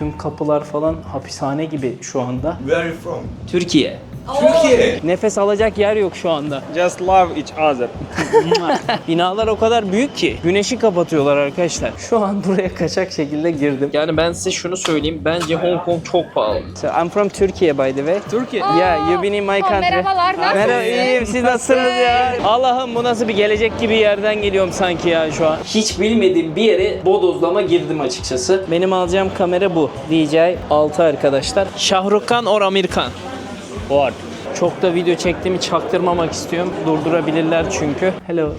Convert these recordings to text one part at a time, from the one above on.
Tüm kapılar falan hapishane gibi şu anda. Where are you from? Türkiye. Türkiye. Nefes alacak yer yok şu anda. Just love each other. Binalar o kadar büyük ki güneşi kapatıyorlar arkadaşlar. Şu an buraya kaçak şekilde girdim. Yani ben size şunu söyleyeyim. Bence Hong Kong çok pahalı. So I'm from Türkiye by the way. Türkiye. Yeah, you've been in my country. Merhabalar, nasılsınız? Merhaba, iyiyim. Siz nasılsınız ya? Allah'ım bu nasıl bir gelecek gibi yerden geliyorum sanki ya şu an. Hiç bilmediğim bir yere bodozlama girdim açıkçası. Benim alacağım kamera bu. DJI 6 arkadaşlar. Şahrukh Khan or Amir Khan? Var. Çok da video çektiğimi çaktırmamak istiyorum. Durdurabilirler çünkü. Hello.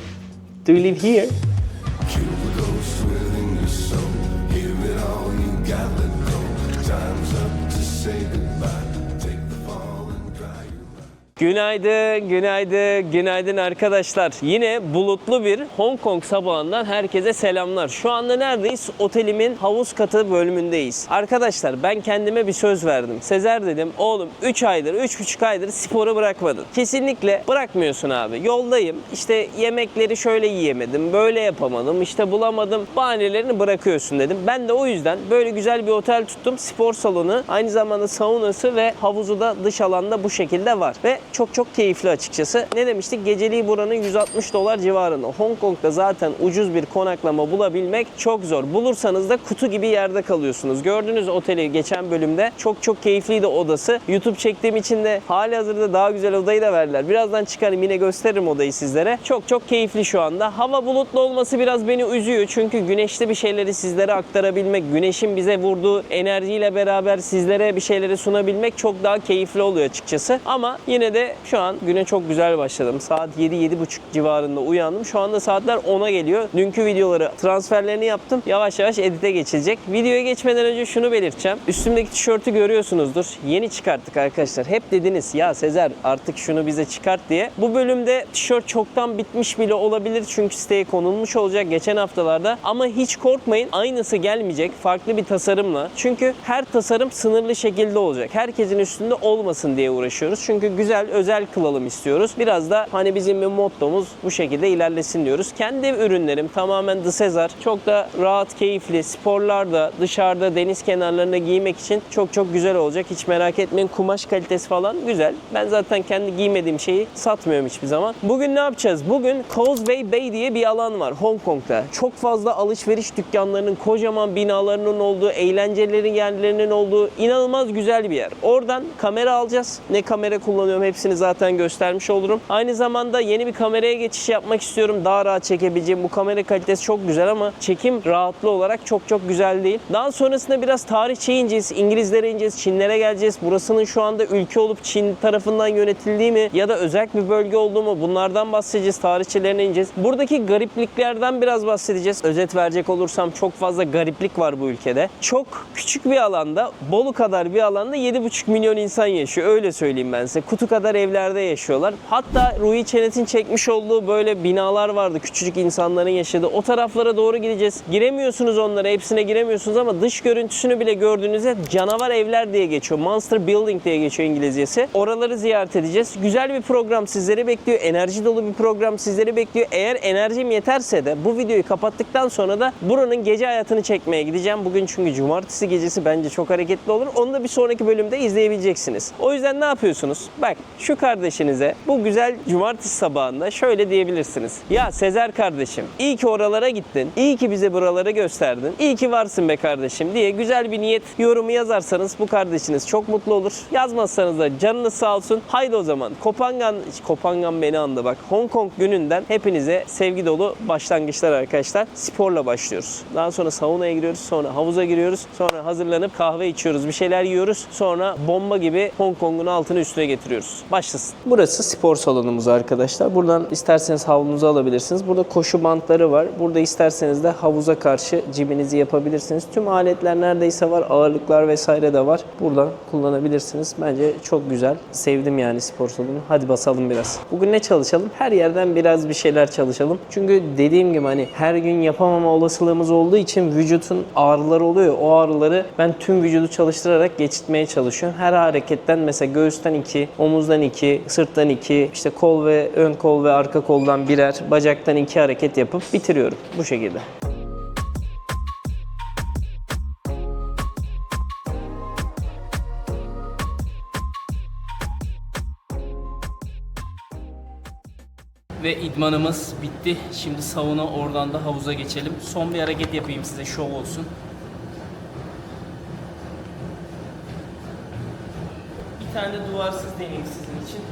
Do you live here? Günaydın, günaydın, günaydın arkadaşlar. Yine bulutlu bir Hong Kong sabahından herkese selamlar. Şu anda neredeyiz? Otelimin havuz katı bölümündeyiz. Arkadaşlar ben kendime bir söz verdim. Sezer dedim, oğlum 3 aydır, 3,5 aydır sporu bırakmadın. Kesinlikle bırakmıyorsun abi. Yoldayım, işte yemekleri şöyle yiyemedim, böyle yapamadım, işte bulamadım. Bahanelerini bırakıyorsun dedim. Ben de o yüzden böyle güzel bir otel tuttum. Spor salonu, aynı zamanda saunası ve havuzu da dış alanda bu şekilde var. Ve çok keyifli açıkçası. Ne demiştik? Geceliği buranın $160 civarında. Hong Kong'da zaten ucuz bir konaklama bulabilmek çok zor. Bulursanız da kutu gibi yerde kalıyorsunuz. Gördüğünüz oteli geçen bölümde çok keyifliydi odası. YouTube çektiğim için de halihazırda daha güzel odayı da verdiler. Birazdan çıkarım yine gösteririm odayı sizlere. Çok keyifli şu anda. Hava bulutlu olması biraz beni üzüyor. Çünkü güneşli bir şeyleri sizlere aktarabilmek, güneşin bize vurduğu enerjiyle beraber sizlere bir şeyleri sunabilmek çok daha keyifli oluyor açıkçası. Ama yine de şu an güne çok güzel başladım. Saat 7-7.30 civarında uyandım. Şu anda saatler 10'a geliyor. Dünkü videoları transferlerini yaptım. Yavaş yavaş edite geçilecek. Videoya geçmeden önce şunu belirteceğim. Üstümdeki tişörtü görüyorsunuzdur. Yeni çıkarttık arkadaşlar. Hep dediniz ya Sezer artık şunu bize çıkart diye. Bu bölümde tişört çoktan bitmiş bile olabilir. Çünkü siteye konulmuş olacak geçen haftalarda. Ama hiç korkmayın. Aynısı gelmeyecek. Farklı bir tasarımla. Çünkü her tasarım sınırlı şekilde olacak. Herkesin üstünde olmasın diye uğraşıyoruz. Çünkü güzel, özel kılalım istiyoruz. Biraz da hani bizim bir mottomuz bu şekilde ilerlesin diyoruz. Kendi ürünlerim tamamen The Sezar. Çok da rahat, keyifli. Sporlarda, dışarıda, deniz kenarlarında giymek için çok güzel olacak. Hiç merak etmeyin. Kumaş kalitesi falan güzel. Ben zaten kendi giymediğim şeyi satmıyorum hiçbir zaman. Bugün ne yapacağız? Bugün Causeway Bay diye bir alan var Hong Kong'da. Çok fazla alışveriş dükkanlarının, kocaman binalarının olduğu, eğlencelerin yerlerinin olduğu inanılmaz güzel bir yer. Oradan kamera alacağız. Ne kamera kullanıyorum hepsini zaten göstermiş olurum. Aynı zamanda yeni bir kameraya geçiş yapmak istiyorum. Daha rahat çekebileceğim. Bu kamera kalitesi çok güzel ama çekim rahatlığı olarak çok güzel değil. Daha sonrasında biraz tarihçe ineceğiz. İngilizlere ineceğiz. Çinlere geleceğiz. Burasının şu anda ülke olup Çin tarafından yönetildiği mi ya da özel bir bölge olduğu mu bunlardan bahsedeceğiz. Tarihçelerine ineceğiz. Buradaki garipliklerden biraz bahsedeceğiz. Özet verecek olursam çok fazla gariplik var bu ülkede. Çok küçük bir alanda, Bolu kadar bir alanda 7,5 milyon insan yaşıyor. Öyle söyleyeyim ben size. Kutu kadar evlerde yaşıyorlar. Hatta Ruhi Çenet'in çekmiş olduğu böyle binalar vardı. Küçücük insanların yaşadığı. O taraflara doğru gideceğiz. Giremiyorsunuz onlara. Hepsine giremiyorsunuz ama dış görüntüsünü bile gördüğünüzde canavar evler diye geçiyor. Monster Building diye geçiyor İngilizcesi. Oraları ziyaret edeceğiz. Güzel bir program sizleri bekliyor. Enerji dolu bir program sizleri bekliyor. Eğer enerjim yeterse de bu videoyu kapattıktan sonra da buranın gece hayatını çekmeye gideceğim. Bugün çünkü cumartesi gecesi bence çok hareketli olur. Onu da bir sonraki bölümde izleyebileceksiniz. O yüzden ne yapıyorsunuz? Bak şu kardeşinize bu güzel cumartesi sabahında şöyle diyebilirsiniz. Ya Sezer kardeşim iyi ki oralara gittin. İyi ki bize buraları gösterdin. İyi ki varsın be kardeşim diye güzel bir niyet yorumu yazarsanız bu kardeşiniz çok mutlu olur. Yazmazsanız da canınız sağ olsun. Haydi o zaman Kopangan beni andı bak. Hong Kong gününden hepinize sevgi dolu başlangıçlar arkadaşlar. Sporla başlıyoruz. Daha sonra saunaya giriyoruz. Sonra havuza giriyoruz. Sonra hazırlanıp kahve içiyoruz. Bir şeyler yiyoruz. Sonra bomba gibi Hong Kong'un altını üstüne getiriyoruz. Başlasın. Burası spor salonumuz arkadaşlar. Buradan isterseniz havlunuzu alabilirsiniz. Burada koşu bantları var. Burada isterseniz de havuza karşı ciminizi yapabilirsiniz. Tüm aletler neredeyse var. Ağırlıklar vesaire de var. Buradan kullanabilirsiniz. Bence çok güzel. Sevdim yani spor salonu. Hadi basalım biraz. Bugün ne çalışalım? Her yerden biraz bir şeyler çalışalım. Çünkü dediğim gibi hani her gün yapamama olasılığımız olduğu için vücutun ağrıları oluyor. O ağrıları ben tüm vücudu çalıştırarak geçirtmeye çalışıyorum. Her hareketten mesela göğüsten 2, omuzdan 2, sırttan 2, işte kol ve ön kol ve arka koldan birer, bacaktan 2 hareket yapıp bitiriyorum. Bu şekilde. Ve idmanımız bitti. Şimdi sauna, oradan da havuza geçelim. Son bir hareket yapayım size, şov olsun. Bir tane de duvarsız deneyim sizin için.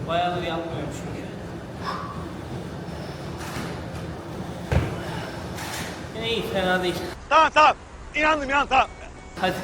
Bayağıdır yapmıyorum çünkü. Yine iyi, fena değil. Tamam. İnandım tamam. Hadi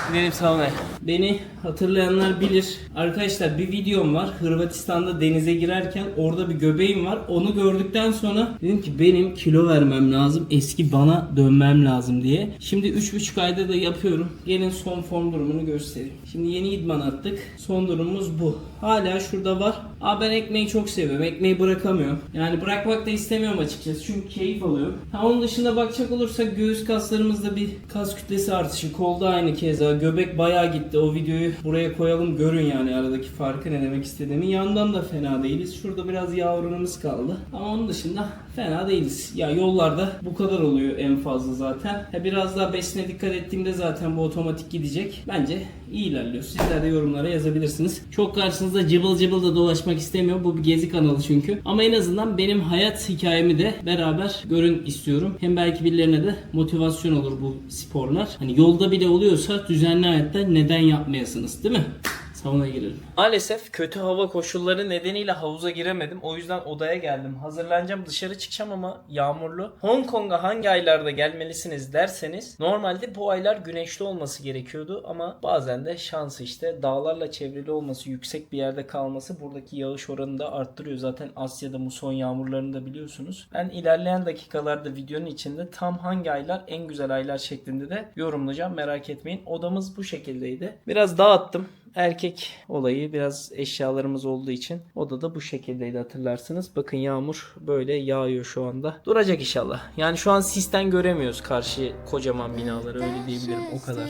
gidelim saunaya. Beni hatırlayanlar bilir. Arkadaşlar bir videom var. Hırvatistan'da denize girerken orada bir göbeğim var. Onu gördükten sonra dedim ki benim kilo vermem lazım. Eski bana dönmem lazım diye. Şimdi 3,5 ayda da yapıyorum. Gelin son form durumunu göstereyim. Şimdi yeni idman attık. Son durumumuz bu. Hala şurada var. Ben ekmeği çok seviyorum. Ekmeği bırakamıyorum. Yani bırakmak da istemiyorum açıkçası. Çünkü keyif alıyorum. Onun dışında bakacak olursak göğüs kaslarımızda bir kas kütlesi artışı. Kolda aynı keza. Göbek bayağı gitti. O videoyu buraya koyalım. Görün yani aradaki farkı, ne demek istediğimi. Yandan da fena değiliz. Şurada biraz yağ oranımız kaldı. Ama onun dışında fena değiliz. Ya yollarda bu kadar oluyor en fazla zaten. Biraz daha besine dikkat ettiğimde zaten bu otomatik gidecek. Bence iyi ilerliyor. Sizler de yorumlara yazabilirsiniz. Çok karşınızda cıbıl cıbıl da dolaşmak istemiyorum. Bu bir gezi kanalı çünkü. Ama en azından benim hayat hikayemi de beraber görün istiyorum. Hem belki birilerine de motivasyon olur bu sporlar. Hani yolda bile oluyorsa düzenli hayatta neden yapmayasınız, değil mi? Saunaya girelim. Maalesef kötü hava koşulları nedeniyle havuza giremedim. O yüzden odaya geldim. Hazırlanacağım, dışarı çıkacağım ama yağmurlu. Hong Kong'a hangi aylarda gelmelisiniz derseniz normalde bu aylar güneşli olması gerekiyordu ama bazen de şans işte dağlarla çevrili olması, yüksek bir yerde kalması buradaki yağış oranını da arttırıyor. Zaten Asya'da muson yağmurlarını da biliyorsunuz. Ben ilerleyen dakikalarda videonun içinde tam hangi aylar en güzel aylar şeklinde de yorumlayacağım. Merak etmeyin. Odamız bu şekildeydi. Biraz dağıttım. Erkek olayı, biraz eşyalarımız olduğu için odada bu şekildeydi, hatırlarsınız. Bakın yağmur böyle yağıyor şu anda. Duracak inşallah. Yani şu an sisten göremiyoruz karşı kocaman binaları, öyle diyebilirim, o kadar.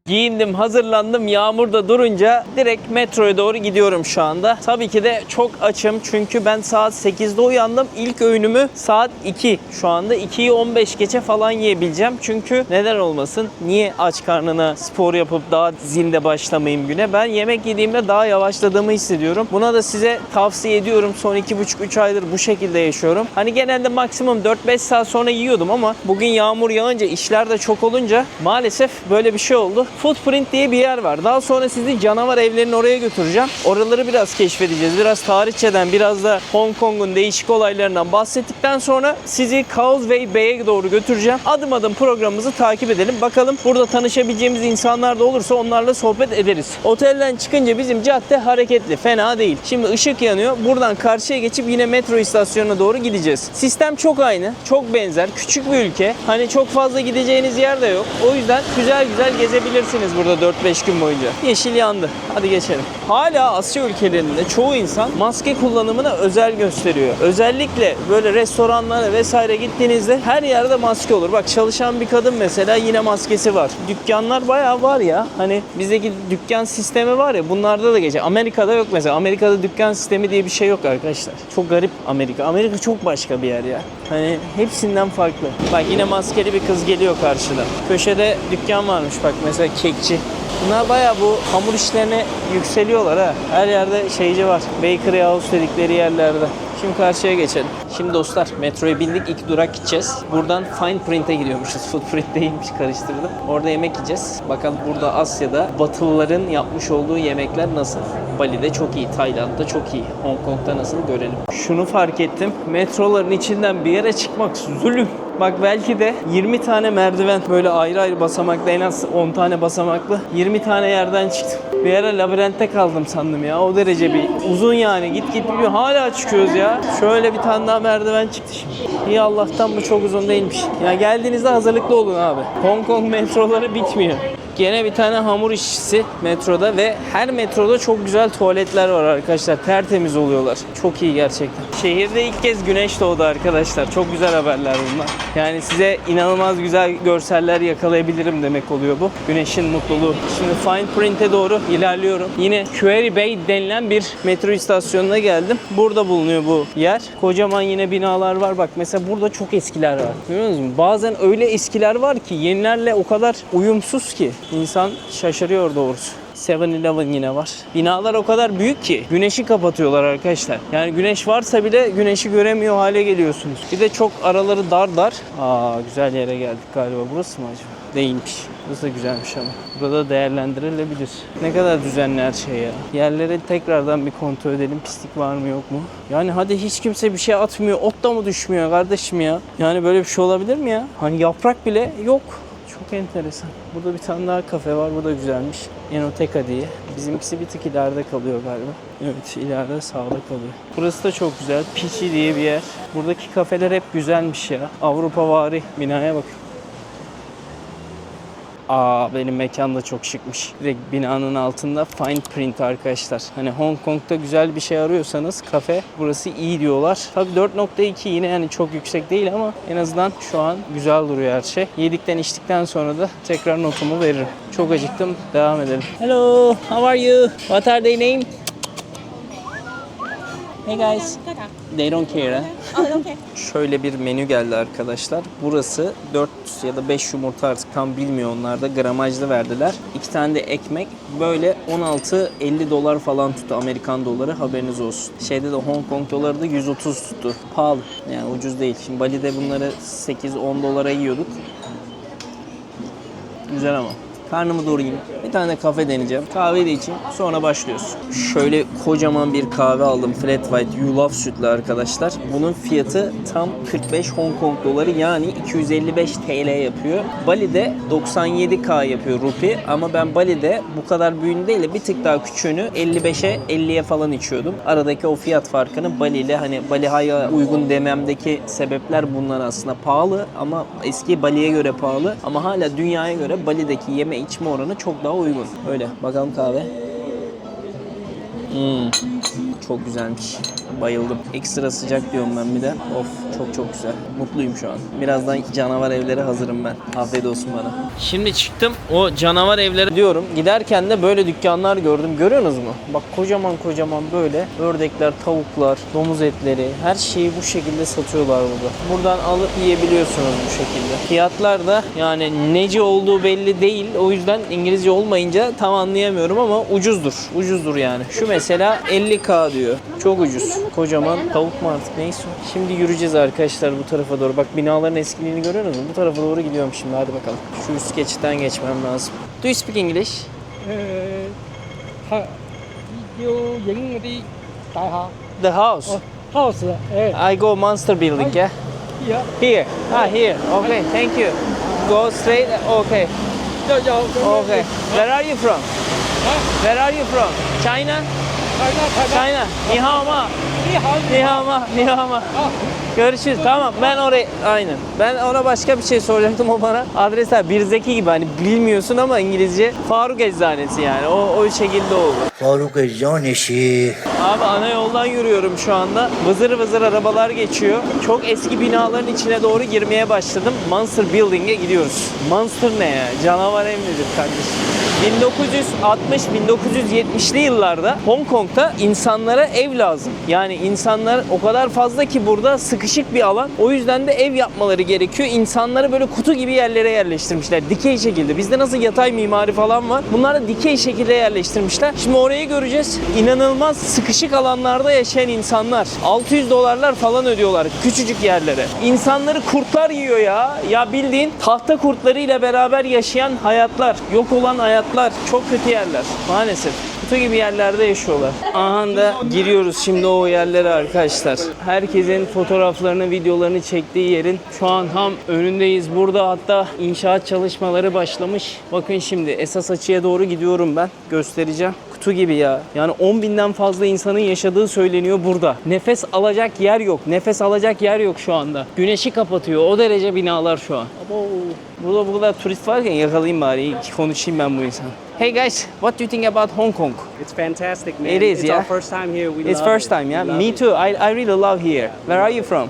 Giyindim, hazırlandım. Yağmur da durunca direkt metroya doğru gidiyorum şu anda. Tabii ki de çok açım çünkü ben saat 8'de uyandım. İlk öğünümü saat 2 şu anda. 2'yi 15 geçe falan yiyebileceğim. Çünkü neden olmasın? Niye aç karnına spor yapıp daha zinde başlamayayım güne? Ben yemek yediğimde daha yavaşladığımı hissediyorum. Buna da size tavsiye ediyorum. Son 2,5-3 aydır bu şekilde yaşıyorum. Hani genelde maksimum 4-5 saat sonra yiyordum ama bugün yağmur yağınca, işler de çok olunca maalesef böyle bir şey oldu. Footprint diye bir yer var. Daha sonra sizi canavar evlerinin oraya götüreceğim. Oraları biraz keşfedeceğiz. Biraz tarihçeden, biraz da Hong Kong'un değişik olaylarından bahsettikten sonra sizi Causeway Bay'e doğru götüreceğim. Adım adım programımızı takip edelim. Bakalım burada tanışabileceğimiz insanlar da olursa onlarla sohbet ederiz. Otelden çıkınca bizim cadde hareketli. Fena değil. Şimdi ışık yanıyor. Buradan karşıya geçip yine metro istasyonuna doğru gideceğiz. Sistem çok aynı. Çok benzer. Küçük bir ülke. Hani çok fazla gideceğiniz yer de yok. O yüzden güzel güzel gezebilirsiniz burada 4-5 gün boyunca. Yeşil yandı. Hadi geçelim. Hala Asya ülkelerinde çoğu insan maske kullanımına özen gösteriyor. Özellikle böyle restoranlara vesaire gittiğinizde her yerde maske olur. Bak çalışan bir kadın mesela yine maskesi var. Dükkanlar bayağı var ya. Hani bizdeki dükkan sistemi var ya, bunlarda da geçer. Amerika'da yok mesela. Amerika'da dükkan sistemi diye bir şey yok arkadaşlar. Çok garip Amerika. Amerika çok başka bir yer ya. Hani hepsinden farklı. Bak yine maskeli bir kız geliyor karşıda. Köşede dükkan varmış bak mesela, kekçi. Bunlar bayağı bu hamur işlerine yükseliyorlar ha. Her yerde şeyci var. Bakery house dedikleri yerlerde. Şimdi karşıya geçelim. Şimdi dostlar metroya bindik. İlk durak gideceğiz. Buradan Fine Print'e gidiyormuşuz. Footprint değilmiş, karıştırdım. Orada yemek yiyeceğiz. Bakalım burada Asya'da Batılıların yapmış olduğu yemekler nasıl? Bali'de çok iyi, Tayland'da çok iyi. Hong Kong'da nasıl görelim. Şunu fark ettim. Metroların içinden bir yere çıkmak zulüm. Bak belki de 20 tane merdiven böyle ayrı ayrı basamaklı, en az 10 tane basamaklı 20 tane yerden çıktım. Bir ara labirentte kaldım sandım ya, o derece bir uzun yani, git biliyor, hala çıkıyoruz ya. Şöyle bir tane daha merdiven çıktı şimdi. İyi Allah'tan bu çok uzun değilmiş. Ya geldiğinizde hazırlıklı olun abi. Hong Kong metroları bitmiyor. Gene bir tane hamur işçisi metroda ve her metroda çok güzel tuvaletler var arkadaşlar. Tertemiz oluyorlar. Çok iyi gerçekten. Şehirde ilk kez güneş doğdu arkadaşlar. Çok güzel haberler bunlar. Yani size inanılmaz güzel görseller yakalayabilirim demek oluyor bu. Güneşin mutluluğu. Şimdi Fine Print'e doğru ilerliyorum. Yine Quarry Bay denilen bir metro istasyonuna geldim. Burada bulunuyor bu yer. Kocaman yine binalar var. Bak mesela burada çok eskiler var. Görüyor musunuz? Bazen öyle eskiler var ki yenilerle o kadar uyumsuz ki insan şaşırıyor doğrusu. 7-Eleven yine var. Binalar o kadar büyük ki güneşi kapatıyorlar arkadaşlar. Yani güneş varsa bile güneşi göremiyor hale geliyorsunuz. Bir de çok araları dar. Güzel yere geldik galiba. Burası mı acaba? Değilmiş. Burası da güzelmiş ama. Burada değerlendirilebilir. Ne kadar düzenli her şey ya. Yerleri tekrardan bir kontrol edelim. Pislik var mı yok mu? Yani hadi hiç kimse bir şey atmıyor. Ot da mı düşmüyor kardeşim ya? Yani böyle bir şey olabilir mi ya? Hani yaprak bile yok. Çok enteresan. Burada bir tane daha kafe var. Bu da güzelmiş. Enoteca diye. Bizimkisi bir tık ileride kalıyor galiba. Evet, ileride sağda kalıyor. Burası da çok güzel. Pichi diye bir yer. Buradaki kafeler hep güzelmiş ya. Avrupavari binaya bak. Benim mekan da çok şıkmış. Direkt binanın altında Fine Print arkadaşlar. Hani Hong Kong'da güzel bir şey arıyorsanız kafe burası iyi diyorlar. Tabii 4.2 yine yani çok yüksek değil ama en azından şu an güzel duruyor her şey. Yedikten içtikten sonra da tekrar notumu veririm. Çok acıktım. Devam edelim. Hello, how are you? What are their name? Hey guys. They don't care. Şöyle bir menü geldi arkadaşlar. Burası 4 ya da 5 yumurta artık tam bilmiyor onlar da. Gramajlı verdiler. 2 tane de ekmek. Böyle 16-50 dolar falan tuttu Amerikan doları. Haberiniz olsun. Şeyde de Hong Kong doları da 130 tuttu. Pahalı. Yani ucuz değil. Şimdi Bali'de bunları 8-10 dolara yiyorduk. Güzel ama. Karnımı doyurayım. Bir tane kafe deneyeceğim. Kahve de içeyim. Sonra başlıyoruz. Şöyle kocaman bir kahve aldım. Flat White yulaf sütlü arkadaşlar. Bunun fiyatı tam 45 Hong Kong doları yani 255 TL yapıyor. Bali'de 97K yapıyor rupi. Ama ben Bali'de bu kadar büyüğünü değil de bir tık daha küçüğünü 55'e 50'ye falan içiyordum. Aradaki o fiyat farkını Bali ile hani Bali High'a uygun dememdeki sebepler bunlar aslında. Pahalı ama eski Bali'ye göre pahalı. Ama hala dünyaya göre Bali'deki yeme içme oranı çok daha uygun. Öyle. Bakalım kahve. Çok güzelmiş. Bayıldım. Ekstra sıcak diyorum ben bir de. Of çok güzel. Mutluyum şu an. Birazdan canavar evlere hazırım ben. Afiyet olsun bana. Şimdi çıktım o canavar evlere diyorum. Giderken de böyle dükkanlar gördüm. Görüyorsunuz mu? Bak kocaman böyle ördekler, tavuklar, domuz etleri her şeyi bu şekilde satıyorlar burada. Buradan alıp yiyebiliyorsunuz bu şekilde. Fiyatlar da yani nece olduğu belli değil. O yüzden İngilizce olmayınca tam anlayamıyorum ama ucuzdur. Ucuzdur yani. Şu mesela 50K diyor. Çok ucuz. Kocaman tavuk mu artık neyse. Şimdi yürüyeceğiz arkadaşlar bu tarafa doğru. Bak binaların eskiliğini görüyorsunuz mu? Bu tarafa doğru gidiyorum şimdi. Hadi bakalım. Şu üst geçitten geçmem lazım. Do you speak English? The house. House. I go Monster Building, yeah? Yeah. Here. Here. Okay, thank you. Go straight. Okay. Okay. Where are you from? Where are you from? China? China. Ni hao ma. Ni hao ma. Ni hao ma. Görüşürüz. Tamam ben oraya aynen. Ben ona başka bir şey soracaktım o bana. Adresler bir zeki gibi hani bilmiyorsun ama İngilizce. Faruk Eczanesi yani. O şekilde oldu. Faruk Eczanesi. Abi ana yoldan yürüyorum şu anda. Vızır arabalar geçiyor. Çok eski binaların içine doğru girmeye başladım. Monster Building'e gidiyoruz. Monster ne ya? Canavar ev nedir kardeşim? 1960-1970'li yıllarda Hong Kong'da insanlara ev lazım. Yani insanlar o kadar fazla ki burada sıkışık bir alan. O yüzden de ev yapmaları gerekiyor. İnsanları böyle kutu gibi yerlere yerleştirmişler. Dikey şekilde. Bizde nasıl yatay mimari falan var. Bunlar da dikey şekilde yerleştirmişler. Şimdi orayı göreceğiz. İnanılmaz sıkışık alanlarda yaşayan insanlar. 600 dolarlar falan ödüyorlar küçücük yerlere. İnsanları kurtlar yiyor ya. Ya bildiğin tahta kurtlarıyla beraber yaşayan hayatlar. Yok olan hayatlar. Çok kötü yerler maalesef. Kutu gibi yerlerde yaşıyorlar. Aha da giriyoruz şimdi o yerlere arkadaşlar. Herkesin fotoğraflarını, videolarını çektiği yerin şu an tam önündeyiz. Burada hatta inşaat çalışmaları başlamış. Bakın şimdi esas açıya doğru gidiyorum ben. Göstereceğim. kutu gibi ya. Yani 10.000'den fazla insanın yaşadığı söyleniyor burada. Nefes alacak yer yok. Nefes alacak yer yok şu anda. Güneşi kapatıyor. O derece binalar şu an. Abo. Burada bu kadar turist varken yakalayayım bari. Konuşayım ben bu insanı. Hey guys, what do you think about Hong Kong? It's fantastic, man. It is, it's yeah? our first time here. We It's love first it. time, yeah? We love Me it. too. I really love here. Where are you from?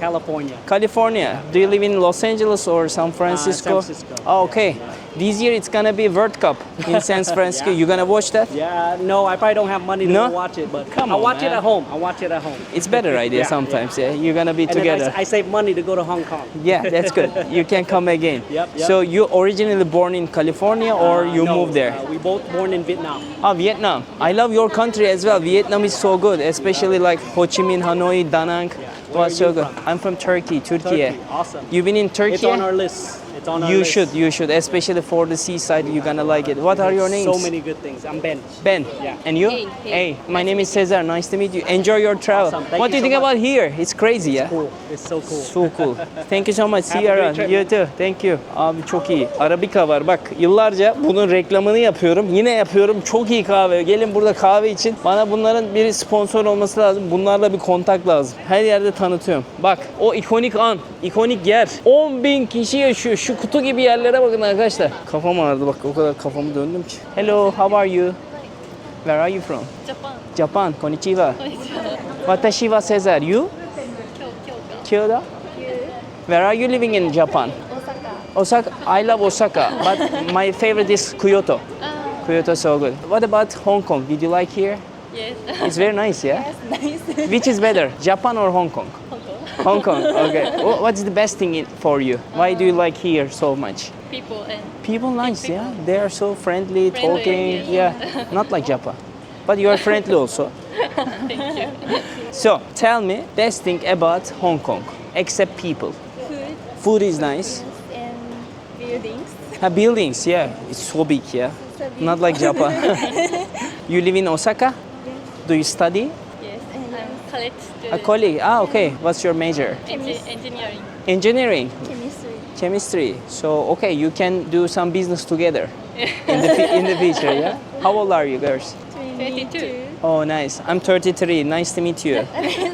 California. California. Do you live in Los Angeles or San Francisco? San Francisco. Oh, okay. This year it's gonna be World Cup in San Francisco. Yeah. You gonna watch that? Yeah, no, I probably don't have money to No? go watch it, but Come I on, watch it man. at home. I watch it at home. It's better idea Yeah, sometimes. Yeah, you're gonna be And then together. I save money to go to Hong Kong. Yeah, that's good. You can come again. Yep, yep. So you originally born in California or you No, moved there? we both born in Vietnam. Oh, Vietnam. I love your country as well. Vietnam is so good, especially like Ho Chi Minh, Hanoi, Da Nang. Where Was are so you good. from? I'm from Turkey, Turkey. Turkey. Awesome. You've been in Turkey? It's on our list. It's on our You list. should, especially for the seaside. You're gonna like it. What are your names? So many good things. I'm Ben. Ben. Yeah. And you? Hey. Hey, my name is Cesar. Nice to meet you. Enjoy your travel. Awesome. Thank What do you you so think much. about here? It's crazy, yeah? Cool. It's so cool. So cool. Thank you so much. See Have you a great around. trip, You man. too. Thank you. Abi çok iyi. Arabika var. Bak yıllarca bunun reklamını yapıyorum. Yine yapıyorum. Çok iyi kahve. Gelin burada kahve için. Bana bunların bir sponsor olması lazım. Bunlarla bir kontak lazım. Her yerde tanıtıyorum. Bak o ikonik an, ikonik yer. 10.000 kişi yaşıyor. Şu kutu gibi yerlere bakın arkadaşlar. Kafam ağrıdı bak o kadar kafamı döndüm ki. Hello, how are you? Where are you from? Japan. Japan. Konnichiwa. Watashi wa Cesar. You? Kyoto? Where are you living in Japan? Osaka. I love Osaka, but my favorite is Kyoto. Kyoto is so good. What about Hong Kong? Did you like here? Yes. It's very nice, yeah? Nice. Which is better, Japan or Hong Kong? Hong Kong, okay. What's the best thing for you? Why do you like here so much? People and People nice, yeah? They are so friendly, Friendly, talking, yeah. Not like Japan. But you are friendly also. thank you. So, tell me, best thing about Hong Kong, except people. Food Food is nice. and buildings. Buildings, yeah. It's so big, yeah. So big. Not like Japan. You live in Osaka? Do you study? Yes, and I'm college student. A colleague. Ah, okay. What's your major? Engineering. Engineering. Chemistry. Chemistry. So, okay, you can do some business together in the future, yeah? How old are you, girls? 22. Oh, nice. I'm 33. Nice to meet you.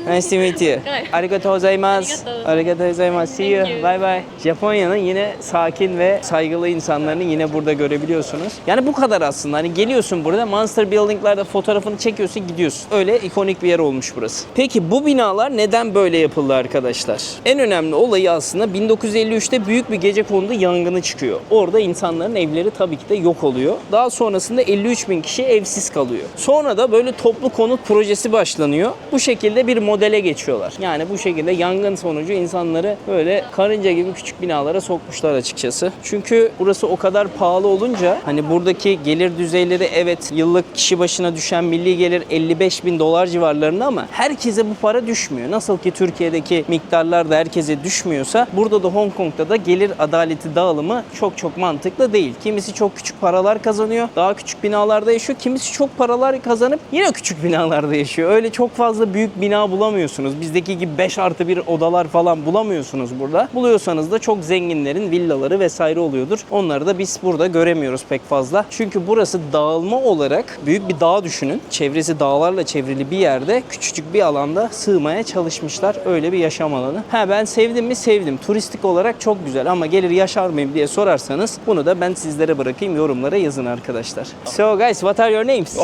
Nice to meet you. Good. Arigatou gozaimasu. Arigatou. Arigatou gozaimasu. See you. Thank you. Bye bye. Japonya'nın yine sakin ve saygılı insanlarını yine burada görebiliyorsunuz. Yani bu kadar aslında. Hani geliyorsun burada Monster Building'larda fotoğrafını çekiyorsun gidiyorsun. Öyle ikonik bir yer olmuş burası. Peki bu binalar neden böyle yapıldı arkadaşlar? En önemli olayı aslında 1953'te büyük bir gecekondu yangını çıkıyor. Orada insanların evleri tabii ki de yok oluyor. Daha sonrasında 53.000 kişi evsiz kalıyor. Sonra da böyle toplu konut projesi başlanıyor. Bu şekilde bir modele geçiyorlar. Yani bu şekilde yangın sonucu insanları böyle karınca gibi küçük binalara sokmuşlar açıkçası. Çünkü burası o kadar pahalı olunca hani buradaki gelir düzeyleri evet yıllık kişi başına düşen milli gelir 55.000 dolar civarlarında ama herkese bu para düşmüyor. Nasıl ki Türkiye'deki miktarlar da herkese düşmüyorsa burada da Hong Kong'da da gelir adaleti dağılımı çok mantıklı değil. Kimisi çok küçük paralar kazanıyor. Daha küçük binalarda yaşıyor. Kimisi çok paralar kazanıp yine küçük binalarda yaşıyor. Öyle çok fazla büyük bina bulamıyorsunuz. Bizdeki gibi 5+1 odalar falan bulamıyorsunuz burada. Buluyorsanız da çok zenginlerin villaları vesaire oluyordur. Onları da biz burada göremiyoruz pek fazla. Çünkü burası dağılma olarak büyük bir dağ düşünün. Çevresi dağlarla çevrili bir yerde küçücük bir alanda sığmaya çalışmışlar. Öyle bir yaşam alanı. Ben sevdim mi? Sevdim. Turistik olarak çok güzel ama gelir yaşar mıyım diye sorarsanız bunu da ben sizlere bırakayım. Yorumlara yazın arkadaşlar. So guys, what are your names?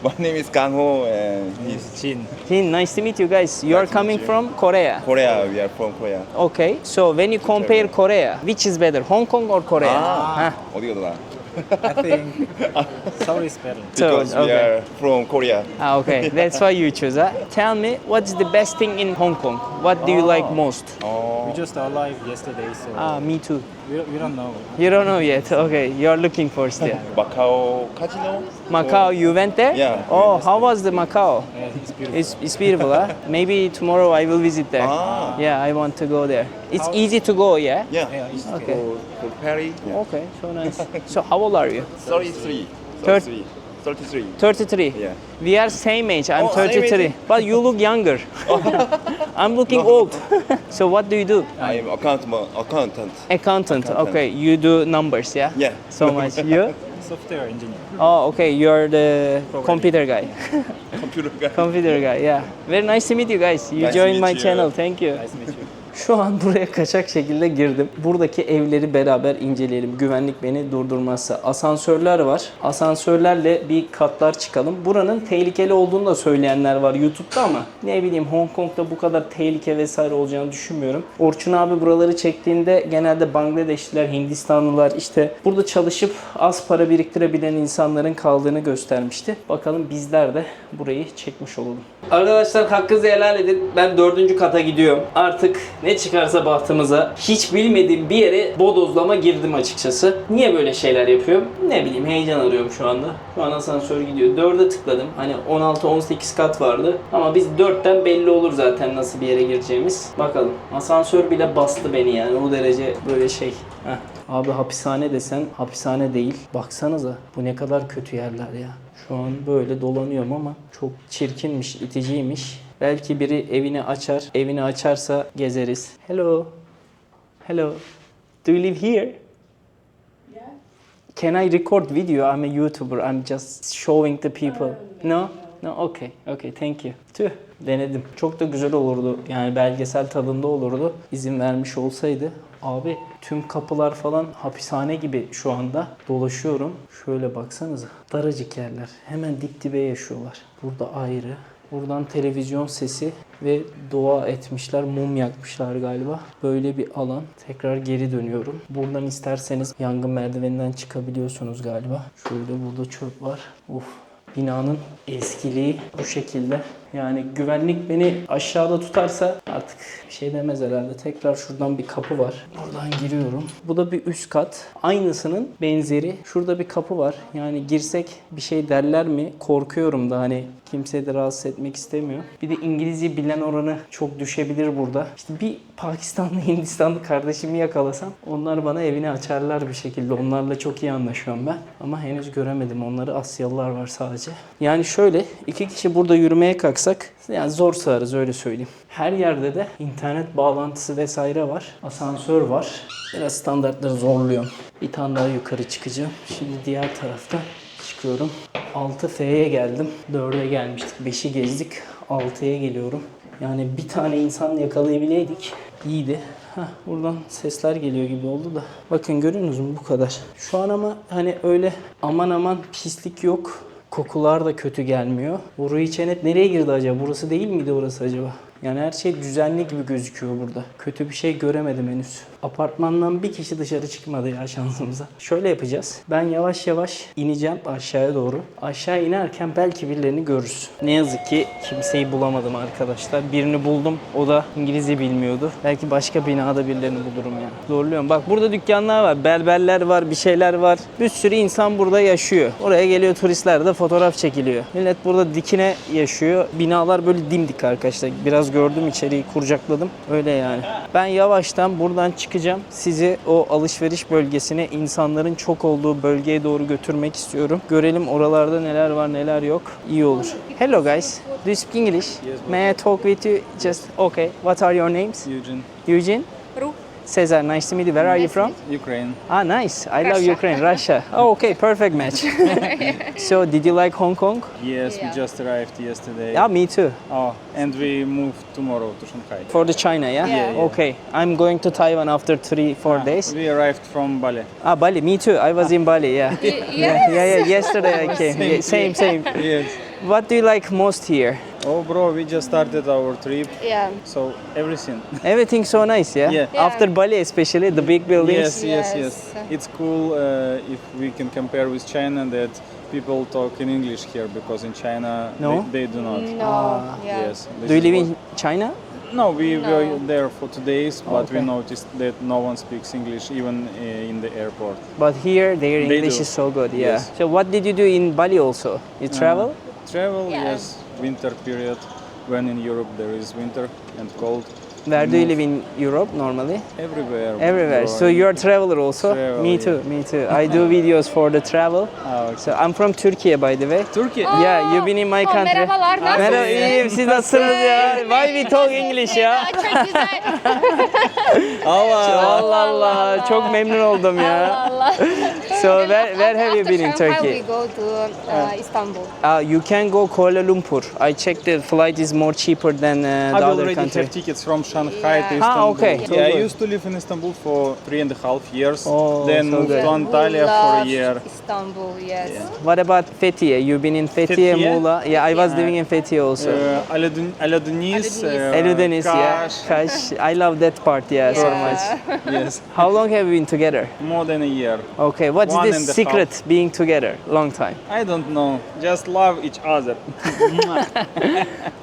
My name is Kang Ho and he's Chin. Jin, nice to meet you guys. You are Nice to meet coming you. from Korea. Korea, we are from Korea. Okay, so when you compare Korea, which is better, Hong Kong or Korea? Huh? 어디가 더 나아? I think Seoul is better. Because So, we okay. are from Korea. Ah, okay, that's why you choose. Huh? Tell me, what's the best thing in Hong Kong? What do you like most? 어, We just arrived yesterday, so Me too. we don't know. You don't know yet. Okay, you're looking for still. 마카오 카지노? Macau, you went there? Yeah, Oh, we how was the Macau? It's beautiful. It's beautiful, huh? Maybe tomorrow I will visit there. Ah. Yeah, I want to go there. It's easy to go, yeah? Yeah. Yeah, it's Okay. For Paris? Yeah. Okay, so nice. So how old are you? 33. Thir- 33. 33. 33. Yeah. We are same age. I'm Oh, same 33. age. But you look younger. I'm looking old. So what do you do? I am accountant. Accountant. Okay, you do numbers, yeah? Yeah. So much. You? software engineer. Oh, okay. You're the Programming. computer guy. Computer guy. Computer guy, yeah. Very nice to meet you guys. You Nice to joined meet my you. channel. Thank you. Nice to meet you. Şu an buraya kaçak şekilde girdim. Buradaki evleri beraber inceleyelim. Güvenlik beni durdurmazsa. Asansörler var. Asansörlerle bir katlar çıkalım. Buranın tehlikeli olduğunu da söyleyenler var YouTube'da ama ne bileyim Hong Kong'da bu kadar tehlike vesaire olacağını düşünmüyorum. Orçun abi buraları çektiğinde genelde Bangladeşliler, Hindistanlılar işte burada çalışıp az para biriktirebilen insanların kaldığını göstermişti. Bakalım bizler de burayı çekmiş olalım. Arkadaşlar hakkınızı helal edin. Ben 4. kata gidiyorum. Artık ne çıkarsa bahtımıza hiç bilmediğim bir yere bodozlama girdim açıkçası. Niye böyle şeyler yapıyorum? Ne bileyim heyecan arıyorum şu anda. Şu an asansör gidiyor. 4'e tıkladım. Hani 16-18 kat vardı. Ama biz 4'ten belli olur zaten nasıl bir yere gireceğimiz. Bakalım. Asansör bile bastı beni yani. O derece böyle şey. Heh. Abi hapishane desen hapishane değil. Baksanıza bu ne kadar kötü yerler ya. Şu an böyle dolanıyorum ama çok çirkinmiş, iticiymiş. Belki biri evini açar. Evini açarsa gezeriz. Hello. Hello. Do you live here? Yeah. Can I record video? I'm a YouTuber. I'm just showing the people. No? No, okay. Okay, thank you. Tüh, denedim. Çok da güzel olurdu. Yani belgesel tadında olurdu. İzin vermiş olsaydı. Abi tüm kapılar falan hapishane gibi şu anda dolaşıyorum. Şöyle baksanıza. Daracık yerler. Hemen dip dibe yaşıyorlar. Burada ayrı. Buradan televizyon sesi ve dua etmişler. Mum yakmışlar galiba. Böyle bir alan. Tekrar geri dönüyorum. Buradan isterseniz yangın merdiveninden çıkabiliyorsunuz galiba. Şöyle burada çöp var. Of. Binanın eskiliği bu şekilde. Yani güvenlik beni aşağıda tutarsa artık bir şey demez herhalde. Tekrar şuradan bir kapı var. Buradan giriyorum. Bu da bir üst kat. Aynısının benzeri. Şurada bir kapı var. Yani girsek bir şey derler mi? Korkuyorum da hani kimseyi de rahatsız etmek istemiyor. Bir de İngilizce bilen oranı çok düşebilir burada. İşte bir Pakistanlı, Hindistanlı kardeşimi yakalasam onlar bana evini açarlar bir şekilde. Onlarla çok iyi anlaşıyorum ben. Ama henüz göremedim onları. Asyalılar var sadece. Yani şöyle 2 kişi burada yürümeye kalksak yani zor sığarız öyle söyleyeyim. Her yerde de internet bağlantısı vesaire var. Asansör var. Biraz standartları zorluyorum. Bir tane daha yukarı çıkacağım. Şimdi diğer tarafta çıkıyorum. 6F'ye geldim. 4'e gelmiştik. 5'i gezdik. 6'ya geliyorum. Yani bir tane insan yakalayabileydik. İyiydi. Buradan sesler geliyor gibi oldu da. Bakın görüyorsunuz mu bu kadar. Şu an ama hani öyle aman aman pislik yok. Kokular da kötü gelmiyor. Bu Ruhi Çenet nereye girdi acaba? Burası değil miydi orası acaba? Yani her şey düzenli gibi gözüküyor burada. Kötü bir şey göremedim henüz. Apartmandan bir kişi dışarı çıkmadı ya şansımıza. Şöyle yapacağız. Ben yavaş yavaş ineceğim aşağıya doğru. Aşağı inerken belki birilerini görürüz. Ne yazık ki kimseyi bulamadım arkadaşlar. Birini buldum. O da İngilizce bilmiyordu. Belki başka binada birilerini bulurum yani. Zorluyorum. Bak burada dükkanlar var. Berberler var. Bir şeyler var. Bir sürü insan burada yaşıyor. Oraya geliyor turistler de fotoğraf çekiliyor. Millet burada dikine yaşıyor. Binalar böyle dimdik arkadaşlar. Biraz gördüm içeriği kurcakladım. Öyle yani. Ben yavaştan buradan çıkacağım. Sizi o alışveriş bölgesine, insanların çok olduğu bölgeye doğru götürmek istiyorum. Görelim oralarda neler var neler yok. İyi olur. Hello guys. Do you speak English? May I talk with you? Just okay. What are your names? Eugene, Eugene? Ru. Cesar, nice to meet you. Where are you from? Ukraine. Ah, nice. I love Ukraine, Russia. Oh, okay, perfect match. So, did you like Hong Kong? Yes, Yeah. we just arrived yesterday. Yeah, me too. Oh, and we move tomorrow to Shanghai. For the China, yeah? Yeah. Okay, I'm going to Taiwan after 3-4 days. We arrived from Bali. Ah, Bali, me too. I was in Bali, yeah. Yeah. Yesterday I came. Yeah, same. Yes. What do you like most here? Oh, bro, we just started our trip, Yeah. so everything. Everything so nice, yeah? Yeah. After Bali, especially the big buildings. Yes. It's cool if we can compare with China that people talk in English here because in China No? they do not. No. Yeah. Yes. this Do you is live what- in China? No, we No. were there for 2 days, but Okay. we noticed that no one speaks English even in the airport. But here, their They English do. is so good, yeah. Yes. So what did you do in Bali also? You travel? Travel, Yeah. yes, winter period. When in Europe there is winter and cold. Where do you move live in Europe normally? Everywhere. Everywhere. bro. So you're a traveler also? Travel, Me too, yeah. me too. I do videos for the travel. Ah, okay. So I'm from Turkey by the way. Turkey. Yeah, you've been in my country. Merhabalar, nasılsınız? Merhaba, iyiyim. Siz nasılsınız ya? Why we talk English ya? Çok güzel. Allah Allah. Çok memnun oldum ya. Allah. So where have you been in After Shanghai, Turkey? we go to Istanbul. You can go Kuala Lumpur. I checked the flight is more cheaper than I the other already country. have tickets from Shanghai to Yeah. Istanbul. okay. So Yeah, I good. used to live in Istanbul for 3.5 years. Oh, Then so moved good. to Antalya We for a love year. Istanbul, yes. What about Fethiye? You've been in Fethiye, Fethiye? Muğla? Yeah, I was living in Fethiye also. Aladeniz, Eludeniz, yeah. Kaş. Kaş. I love that part, yeah, so much. Yes, How long have you been together? more than a year. Okay, what's One the and a secret being together? Long time. I don't know. Just love each other.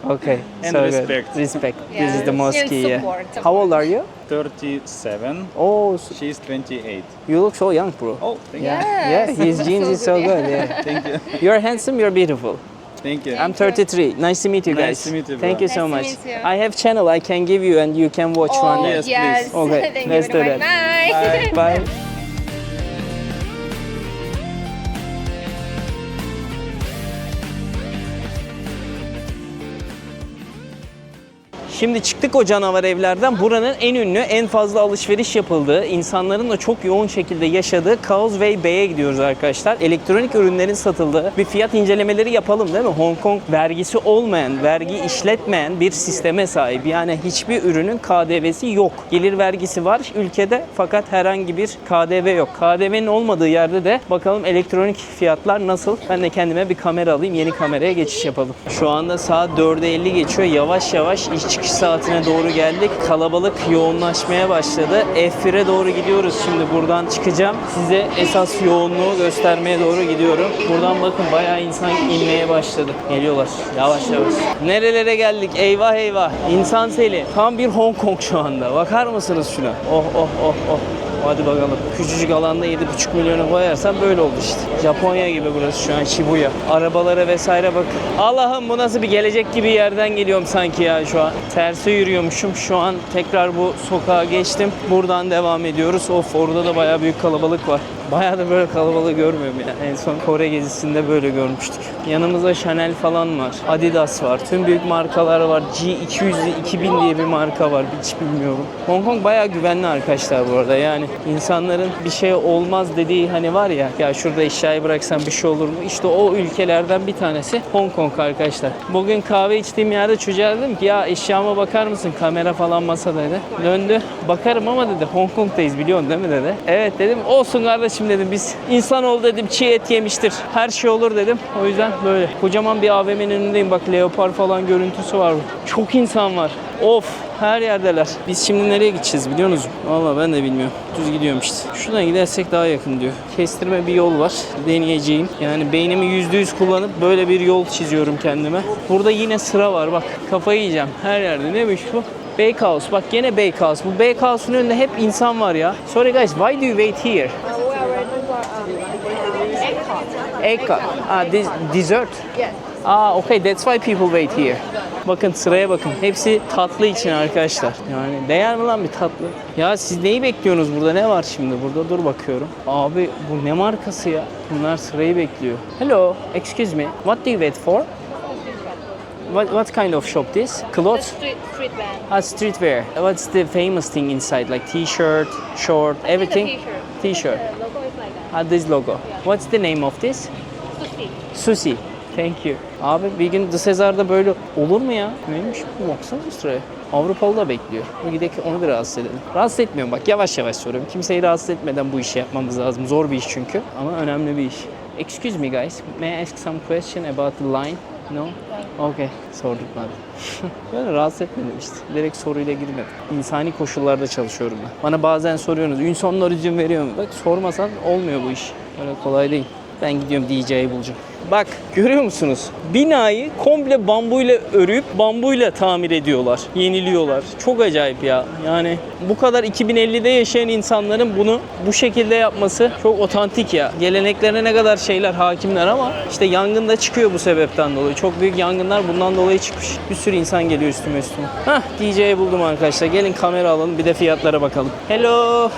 Okay, And so respect. good. Respect. This is Yeah. the most And key. Yeah. support. How old are you? 37. Oh, She's 28. you look so young, bro. Oh, thank Yeah, Yes. yeah. His jeans is so good. Yeah. Thank you. You're handsome. You're beautiful. Thank you. I'm 33. Nice to meet you Nice guys. to meet you, Thank bro. you so Nice much. to meet you. I have channel I can give you and you can watch Oh, one day. Yes, yes. please. Okay, Thank let's you do very that. much. Bye. Bye. Şimdi çıktık o canavar evlerden. Buranın en ünlü, en fazla alışveriş yapıldığı, insanların da çok yoğun şekilde yaşadığı Causeway Bay'e gidiyoruz arkadaşlar. Elektronik ürünlerin satıldığı bir fiyat incelemeleri yapalım değil mi? Hong Kong vergisi olmayan, vergi işletmeyen bir sisteme sahip. Yani hiçbir ürünün KDV'si yok. Gelir vergisi var ülkede fakat herhangi bir KDV yok. KDV'nin olmadığı yerde de bakalım elektronik fiyatlar nasıl? Ben de kendime bir kamera alayım. Yeni kameraya geçiş yapalım. Şu anda saat 4'e 50 geçiyor. Yavaş yavaş iş çıkış saatine doğru geldik. Kalabalık yoğunlaşmaya başladı. F1'e doğru gidiyoruz. Şimdi buradan çıkacağım. Size esas yoğunluğu göstermeye doğru gidiyorum. Buradan bakın bayağı insan inmeye başladı. Geliyorlar. Yavaş yavaş. Nerelere geldik? Eyvah eyvah. İnsan seli. Tam bir Hong Kong şu anda. Bakar mısınız şuna? Oh oh oh oh. Hadi bakalım. Küçücük alanda 7,5 milyonu koyarsan böyle oldu işte. Japonya gibi burası şu an, Shibuya. Arabalara vesaire bak. Allah'ım bu nasıl bir gelecek gibi yerden geliyorum sanki ya şu an. Terse yürüyormuşum. Şu an tekrar bu sokağa geçtim. Buradan devam ediyoruz. Of, orada da bayağı büyük kalabalık var. Bayağı da böyle kalabalık görmüyorum ya. En son Kore gezisinde böyle görmüştük. Yanımızda Chanel falan var. Adidas var. Tüm büyük markalar var. G200, 2000 diye bir marka var. Hiç bilmiyorum. Hong Kong bayağı güvenli arkadaşlar bu arada. Yani insanların bir şey olmaz dediği hani var ya, ya şurada eşyayı bıraksan bir şey olur mu? İşte o ülkelerden bir tanesi Hong Kong arkadaşlar. Bugün kahve içtiğim yerde çocuğa dedim ki ya eşyama bakar mısın? Kamera falan masadaydı. Döndü. Bakarım ama dedi Hong Kong'dayız biliyorsun değil mi dedi. Evet dedim. Olsun kardeşim dedim. Biz insanoğlu dedim çiğ et yemiştir. Her şey olur dedim. O yüzden böyle. Kocaman bir AVM'nin önündeyim. Bak leopar falan görüntüsü var. Çok insan var. Of. Her yerdeler. Biz şimdi nereye gideceğiz biliyor musunuz? Vallahi ben de bilmiyorum. Düz gidiyorum işte. Şuradan gidersek daha yakın diyor. Kestirme bir yol var. Deneyeceğim. Yani beynimi %100 kullanıp böyle bir yol çiziyorum kendime. Burada yine sıra var bak. Kafayı yiyeceğim. Her yerde. Neymiş bu? Bakehouse. Bak gene Bakehouse. Bu Bakehouse'un önünde hep insan var ya. Sorry guys, why do you wait here? Egg. Dessert? Yes. Okay, that's why people wait here. Bakın sıraya bakın. Hepsi tatlı için arkadaşlar. Yani değer mi lan bir tatlı? Ya siz neyi bekliyorsunuz burada? Ne var şimdi burada? Dur bakıyorum. Abi bu ne markası ya? Bunlar sırayı bekliyor. Hello, excuse me. What do you wait for? What kind of shop this? Clothes? Streetwear. Streetwear. What's the famous thing inside? Like t-shirt, short, everything? T-shirt. The logo is like that. This logo. What's the name of this? Sushi. Sushi. Thank you. Abi bir gün The Sezar'da böyle olur mu ya? Neymiş bu? Baksana bu sıraya. Avrupalı da bekliyor. Bir gidelim onu bir rahatsız edelim. Rahatsız etmiyorum bak, yavaş yavaş soruyorum. Kimseyi rahatsız etmeden bu işi yapmamız lazım. Zor bir iş çünkü ama önemli bir iş. Excuse me guys, may I ask some question about the line? No? Okay. Sorduk madem. Böyle rahatsız etmedim işte. Direkt soruyla girmedim. İnsani koşullarda çalışıyorum ben. Bana bazen soruyorsunuz, insanlar izin veriyor mu? Bak sormasan olmuyor bu iş. Öyle kolay değil. Ben gidiyorum DJ'yi bulacağım. Bak görüyor musunuz? Binayı komple bambuyla örüp bambuyla tamir ediyorlar. Yeniliyorlar. Çok acayip ya. Yani bu kadar 2050'de yaşayan insanların bunu bu şekilde yapması çok otantik ya. Geleneklerine ne kadar şeyler hakimler ama işte yangın da çıkıyor bu sebepten dolayı. Çok büyük yangınlar bundan dolayı çıkmış. Bir sürü insan geliyor üstüme. DJ'yi buldum arkadaşlar. Gelin kamera alalım bir de fiyatlara bakalım. Hello.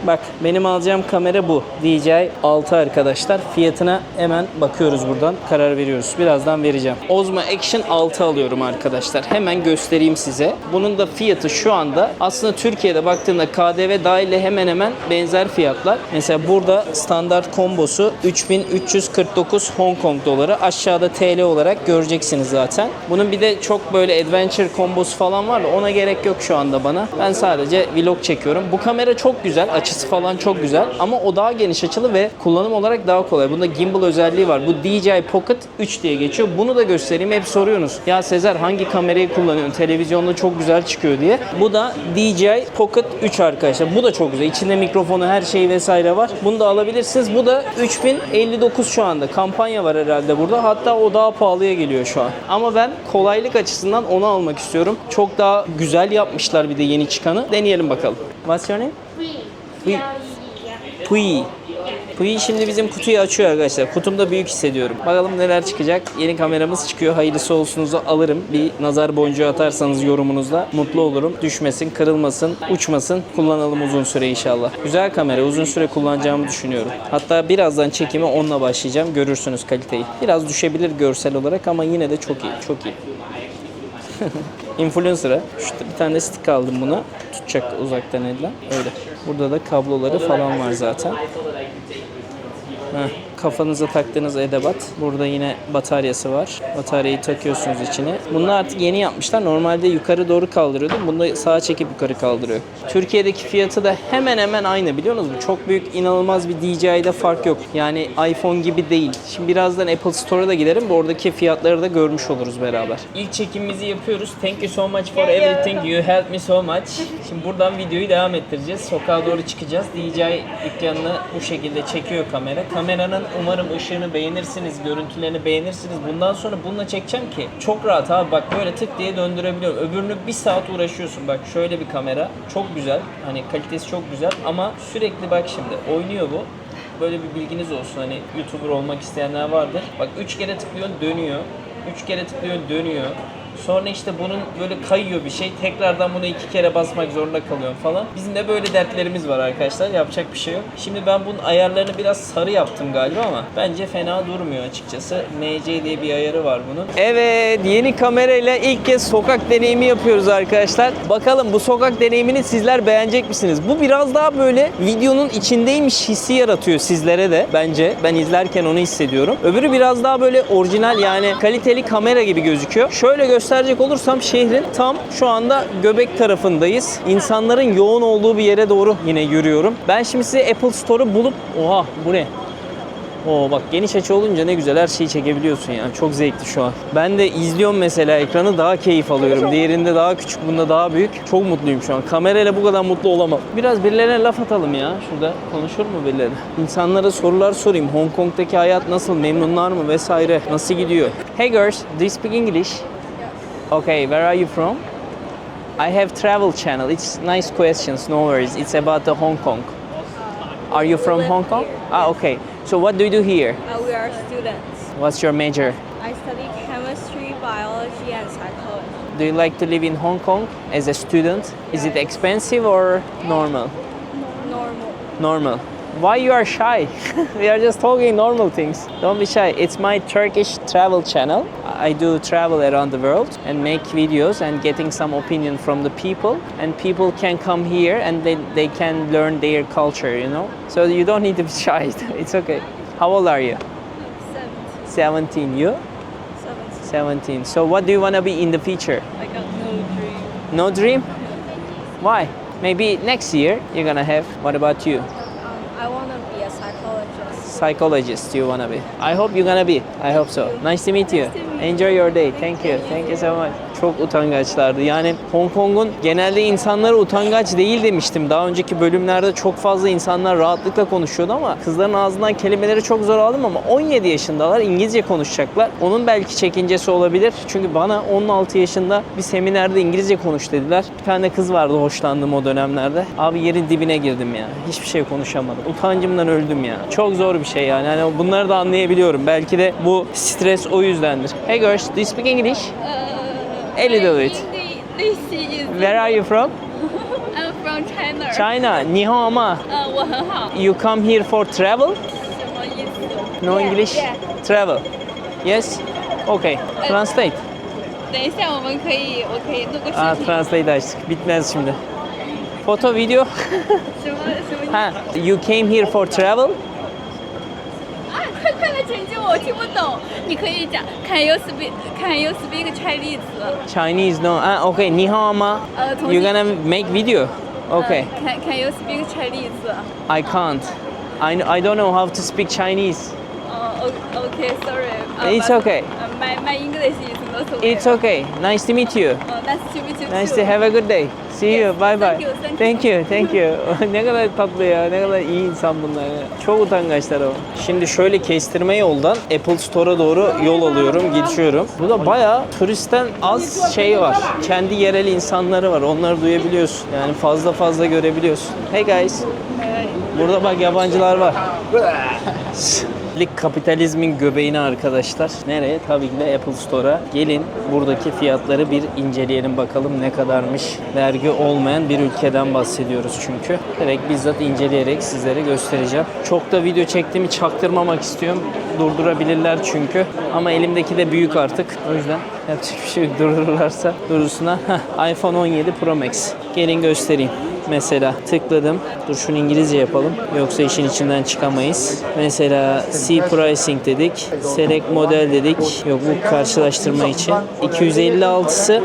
Bak benim alacağım kamera bu. DJI 6 arkadaşlar. Fiyatına hemen bakıyoruz buradan. Karar veriyoruz. Birazdan vereceğim. Osmo Action 6 alıyorum arkadaşlar. Hemen göstereyim size. Bunun da fiyatı şu anda aslında Türkiye'de baktığında KDV dahil hemen hemen benzer fiyatlar. Mesela burada standart kombosu 3349 Hong Kong doları. Aşağıda TL olarak göreceksiniz zaten. Bunun bir de çok böyle adventure kombosu falan var da ona gerek yok şu anda bana. Ben sadece vlog çekiyorum. Bu kamera çok güzel. Açısı falan çok güzel. Ama o daha geniş açılı ve kullanım olarak daha kolay. Bunda gimbal özelliği var. Bu DJI Pocket 3 diye geçiyor. Bunu da göstereyim. Hep soruyorsunuz. Ya Sezer hangi kamerayı kullanıyorsun? Televizyonda çok güzel çıkıyor diye. Bu da DJI Pocket 3 arkadaşlar. Bu da çok güzel. İçinde mikrofonu, her şey vesaire var. Bunu da alabilirsiniz. Bu da 3059 şu anda. Kampanya var herhalde burada. Hatta o daha pahalıya geliyor şu an. Ama ben kolaylık açısından onu almak istiyorum. Çok daha güzel yapmışlar bir de yeni çıkanı. Deneyelim bakalım. What's your name? Pui. Pui şimdi bizim kutuyu açıyor arkadaşlar. Kutumda büyük hissediyorum. Bakalım neler çıkacak. Yeni kameramız çıkıyor. Hayırlısı olsunuzu alırım. Bir nazar boncuğu atarsanız yorumunuzla mutlu olurum. Düşmesin, kırılmasın, uçmasın. Kullanalım uzun süre inşallah. Güzel kamera. Uzun süre kullanacağımı düşünüyorum. Hatta birazdan çekime onunla başlayacağım. Görürsünüz kaliteyi. Biraz düşebilir görsel olarak ama yine de çok iyi. Çok iyi. Influencer'a. Şurada bir tane de stick aldım buna. Tutacak uzaktan elle. Öyle. Burada da kabloları falan var zaten. Kafanıza taktığınız edevat. Burada yine bataryası var. Bataryayı takıyorsunuz içine. Bunu artık yeni yapmışlar. Normalde yukarı doğru kaldırıyordu. Bunu da sağa çekip yukarı kaldırıyor. Türkiye'deki fiyatı da hemen hemen aynı biliyor musunuz? Çok büyük, inanılmaz bir DJI'de fark yok. Yani iPhone gibi değil. Şimdi birazdan Apple Store'a da giderim. Oradaki fiyatları da görmüş oluruz beraber. İlk çekimimizi yapıyoruz. Thank you so much for everything. You helped me so much. Şimdi buradan videoyu devam ettireceğiz. Sokağa doğru çıkacağız. DJI dükkanını bu şekilde çekiyor kamera. Kameranın umarım ışığını beğenirsiniz, görüntülerini beğenirsiniz. Bundan sonra bununla çekeceğim ki çok rahat abi bak böyle tık diye döndürebiliyorum. Öbürünü bir saat uğraşıyorsun. Bak şöyle bir kamera. Çok güzel. Hani kalitesi çok güzel ama sürekli bak şimdi oynuyor bu. Böyle bir bilginiz olsun hani YouTuber olmak isteyenler vardır. Bak 3 kere tıklıyorsun dönüyor. 3 kere tıklıyorsun dönüyor. Sonra işte bunun böyle kayıyor bir şey. Tekrardan bunu 2 kere basmak zorunda kalıyorum falan. Bizim de böyle dertlerimiz var arkadaşlar. Yapacak bir şey yok. Şimdi ben bunun ayarlarını biraz sarı yaptım galiba ama bence fena durmuyor açıkçası. MC diye bir ayarı var bunun. Evet, yeni kamerayla ilk kez sokak deneyimi yapıyoruz arkadaşlar. Bakalım bu sokak deneyimini sizler beğenecek misiniz? Bu biraz daha böyle videonun içindeymiş hissi yaratıyor sizlere de bence. Ben izlerken onu hissediyorum. Öbürü biraz daha böyle orijinal yani kaliteli kamera gibi gözüküyor. Şöyle gösterecek olursam şehrin tam şu anda göbek tarafındayız. İnsanların yoğun olduğu bir yere doğru yine yürüyorum. Ben şimdi size Apple Store'u bulup... Oha bu ne? Oo bak geniş açı olunca ne güzel her şeyi çekebiliyorsun yani. Çok zevkli şu an. Ben de izliyorum mesela ekranı daha keyif alıyorum. Diğerinde daha küçük, bunda daha büyük. Çok mutluyum şu an. Kamerayla bu kadar mutlu olamam. Biraz birilerine laf atalım ya. Şurada konuşur mu birileri? İnsanlara sorular sorayım. Hong Kong'daki hayat nasıl? Memnunlar mı? Vesaire. Nasıl gidiyor? Hey girls, do you speak English? Okay, where are you from? I have travel channel. It's nice questions, no worries. It's about the Hong Kong. Are you from Hong Kong? Ah, okay. So what do you do here? We are students. What's your major? I study chemistry, biology, and psychology. Do you like to live in Hong Kong as a student? Is it expensive or normal? Normal. Normal. Why you are shy? We are just talking normal things. Don't be shy. It's my Turkish travel channel. I do travel around the world and make videos and getting some opinion from the people. And people can come here and they can learn their culture, you know? So you don't need to be shy. It's okay. How old are you? 17. You? 17. So what do you want to be in the future? I got no dream. No dream? Why? Maybe next year you're gonna have. What about you? I want to be a psychologist. Psychologist you wanna be. I hope you're gonna be. I hope so. Nice to meet you. Enjoy your day. Thank you. Thank you so much. Çok utangaçlardı. Yani Hong Kong'un genelde insanları utangaç değil demiştim. Daha önceki bölümlerde çok fazla insanlar rahatlıkla konuşuyordu ama kızların ağzından kelimeleri çok zor aldım ama 17 yaşındalar. İngilizce konuşacaklar. Onun belki çekincesi olabilir. Çünkü bana 16 yaşında bir seminerde İngilizce konuş dediler. Bir tane kız vardı hoşlandığım o dönemlerde. Abi yerin dibine girdim ya. Hiçbir şey konuşamadım. Utancımdan öldüm ya. Çok zor bir şey yani. Yani bunları da anlayabiliyorum. Belki de bu stres o yüzdendir. Hey girls, do you speak English? A little bit. They see you. Where are you from? I'm from China. China. 你好吗？我很好。 You come here for travel? 什么意思？ No English? Yeah. Travel. Yes? Okay. Translate. 等一下，我可以录个视频。Translate açtık. Bitmez şimdi. Foto, video. 什么？ha, you came here for travel? 啊，快来拯救我！我听不懂。你可以讲 Can you speak Chinese？ Chinese no. Okay. 你好吗？同 You're gonna make video? Okay. Can you speak Chinese？ I can't. I don't know how to speak Chinese. Okay, sorry. It's but, okay. My English is not okay. It's okay. Nice to meet you. Nice to meet you Nice too. to have a good day. See you. Bye bye. Thank you. Thank you. Ne kadar tatlı ya. Ne kadar iyi insan bunlar ya. Çok utangaçlar o. Şimdi şöyle kestirme yoldan Apple Store'a doğru yol alıyorum, geçiyorum. Burada bayağı turistten az şey var. Kendi yerel insanları var. Onları duyabiliyorsun. Yani fazla görebiliyorsun. Hey guys. Burada bak yabancılar var. Kapitalizmin göbeğine arkadaşlar. Nereye? Tabii ki de Apple Store'a. Gelin buradaki fiyatları bir inceleyelim bakalım ne kadarmış. Vergi olmayan bir ülkeden bahsediyoruz çünkü. Direkt bizzat inceleyerek sizlere göstereceğim. Çok da video çektiğimi çaktırmamak istiyorum. Durdurabilirler çünkü. Ama elimdeki de büyük artık. O yüzden yapacak bir şey yok. Durdururlarsa durursunlar. iPhone 17 Pro Max. Gelin göstereyim. Mesela tıkladım. Dur şunu İngilizce yapalım. Yoksa işin içinden çıkamayız. Mesela C pricing dedik. Select model dedik. Yok bu karşılaştırma için. 256'sı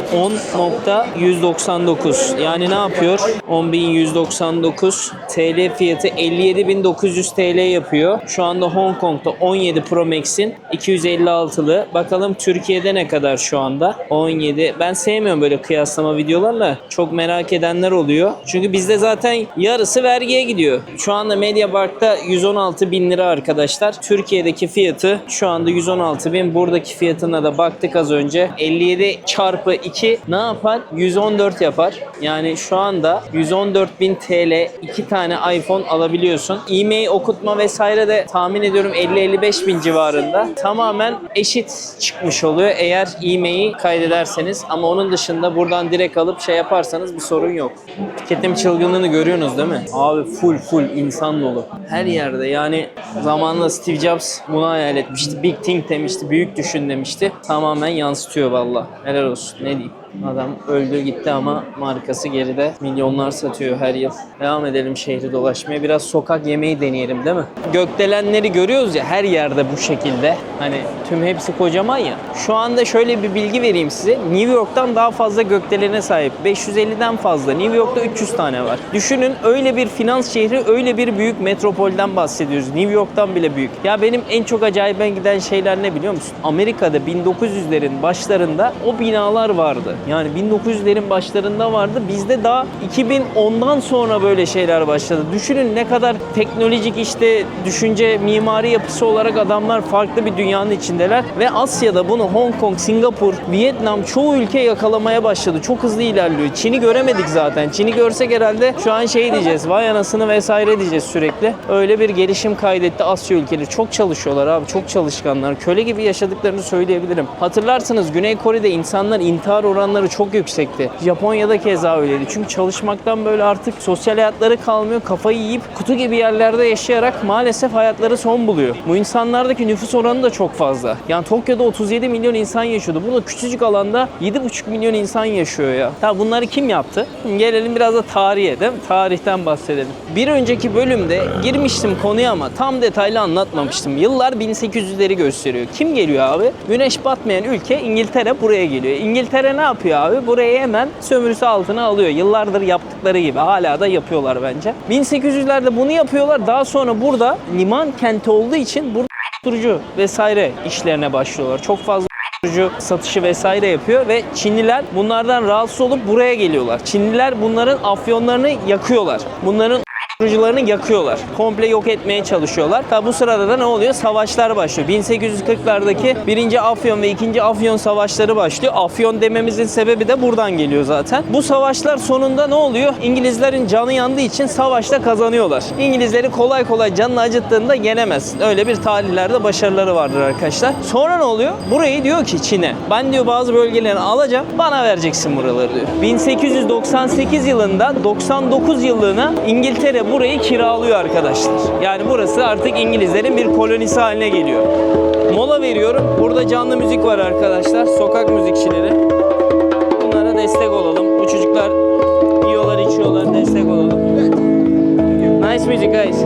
10.199. Yani ne yapıyor? 10.199 TL fiyatı 57.900 TL yapıyor. Şu anda Hong Kong'da 17 Pro Max'in 256'lı. Bakalım Türkiye'de ne kadar şu anda? 17. Ben sevmiyorum böyle kıyaslama videolarla. Çok merak edenler oluyor. Çünkü bizde zaten yarısı vergiye gidiyor. Şu anda Mediamarkt'ta 116 bin lira arkadaşlar. Türkiye'deki fiyatı şu anda 116 bin. Buradaki fiyatına da baktık az önce. 57 çarpı 2 ne yapar? 114 yapar. Yani şu anda 114 bin TL 2 tane iPhone alabiliyorsun. E-mail okutma vesaire de tahmin ediyorum 50-55 bin civarında. Tamamen eşit çıkmış oluyor eğer e-mail'i kaydederseniz. Ama onun dışında buradan direkt alıp şey yaparsanız bir sorun yok. Tüketim çılgınlığını görüyorsunuz değil mi? Abi full insan dolu. Her yerde yani zamanında Steve Jobs bunu hayal etmişti. Big think demişti, büyük düşün demişti. Tamamen yansıtıyor valla. Helal olsun ne diyeyim. Adam öldü gitti ama markası geride. Milyonlar satıyor her yıl. Devam edelim şehri dolaşmaya. Biraz sokak yemeği deneyelim değil mi? Gökdelenleri görüyoruz ya her yerde bu şekilde. Hani tüm hepsi kocaman ya. Şu anda şöyle bir bilgi vereyim size. New York'tan daha fazla gökdelene sahip. 550'den fazla. New York'ta 300 tane var. Düşünün öyle bir finans şehri, öyle bir büyük metropolden bahsediyoruz. New York'tan bile büyük. Ya benim en çok acayip giden şeyler ne biliyor musun? Amerika'da 1900'lerin başlarında o binalar vardı. Yani 1900'lerin başlarında vardı. Bizde daha 2010'dan sonra böyle şeyler başladı. Düşünün ne kadar teknolojik işte düşünce, mimari yapısı olarak adamlar farklı bir dünyanın içindeler. Ve Asya'da bunu Hong Kong, Singapur, Vietnam çoğu ülke yakalamaya başladı. Çok hızlı ilerliyor. Çin'i göremedik zaten. Çin'i görsek herhalde şu an şey diyeceğiz. Vay anasını vesaire diyeceğiz sürekli. Öyle bir gelişim kaydetti Asya ülkeleri. Çok çalışıyorlar abi. Çok çalışkanlar. Köle gibi yaşadıklarını söyleyebilirim. Hatırlarsınız Güney Kore'de insanlar intihar oranları çok yüksekti. Japonya'da keza öyleydi. Çünkü çalışmaktan böyle artık sosyal hayatları kalmıyor. Kafayı yiyip kutu gibi yerlerde yaşayarak maalesef hayatları son buluyor. Bu insanlardaki nüfus oranı da çok fazla. Yani Tokyo'da 37 milyon insan yaşıyordu. Burada küçücük alanda 7,5 milyon insan yaşıyor ya. Ya bunları kim yaptı? Gelelim biraz da tarihe değil mi? Tarihten bahsedelim. Bir önceki bölümde girmiştim konuya ama tam detaylı anlatmamıştım. Yıllar 1800'leri gösteriyor. Kim geliyor abi? Güneş batmayan ülke İngiltere buraya geliyor. İngiltere ne yapıyor abi? Burayı hemen sömürüsü altına alıyor. Yıllardır yaptıkları gibi. Hala da yapıyorlar bence. 1800'lerde bunu yapıyorlar. Daha sonra burada liman kenti olduğu için burada uyuşturucu vesaire işlerine başlıyorlar. Çok fazla uyuşturucu satışı vesaire yapıyor ve Çinliler bunlardan rahatsız olup buraya geliyorlar. Çinliler bunların afyonlarını yakıyorlar. Bunların kurucularını yakıyorlar. Komple yok etmeye çalışıyorlar. Tabi bu sırada da ne oluyor? Savaşlar başlıyor. 1840'lardaki 1. Afyon ve 2. Afyon savaşları başlıyor. Afyon dememizin sebebi de buradan geliyor zaten. Bu savaşlar sonunda ne oluyor? İngilizlerin canı yandığı için savaşta kazanıyorlar. İngilizleri kolay kolay canını acıttığında yenemezsin. Öyle bir tarihlerde başarıları vardır arkadaşlar. Sonra ne oluyor? Burayı diyor ki Çin'e, ben diyor bazı bölgelerini alacağım, bana vereceksin buraları diyor. 1898 yılında 99 yıllığına İngiltere burayı kiralıyor arkadaşlar. Yani burası artık İngilizlerin bir kolonisi haline geliyor. Mola veriyorum. Burada canlı müzik var arkadaşlar. Sokak müzikçileri. Bunlara destek olalım. Bu çocuklar yiyorlar, içiyorlar. Destek olalım. Nice music guys.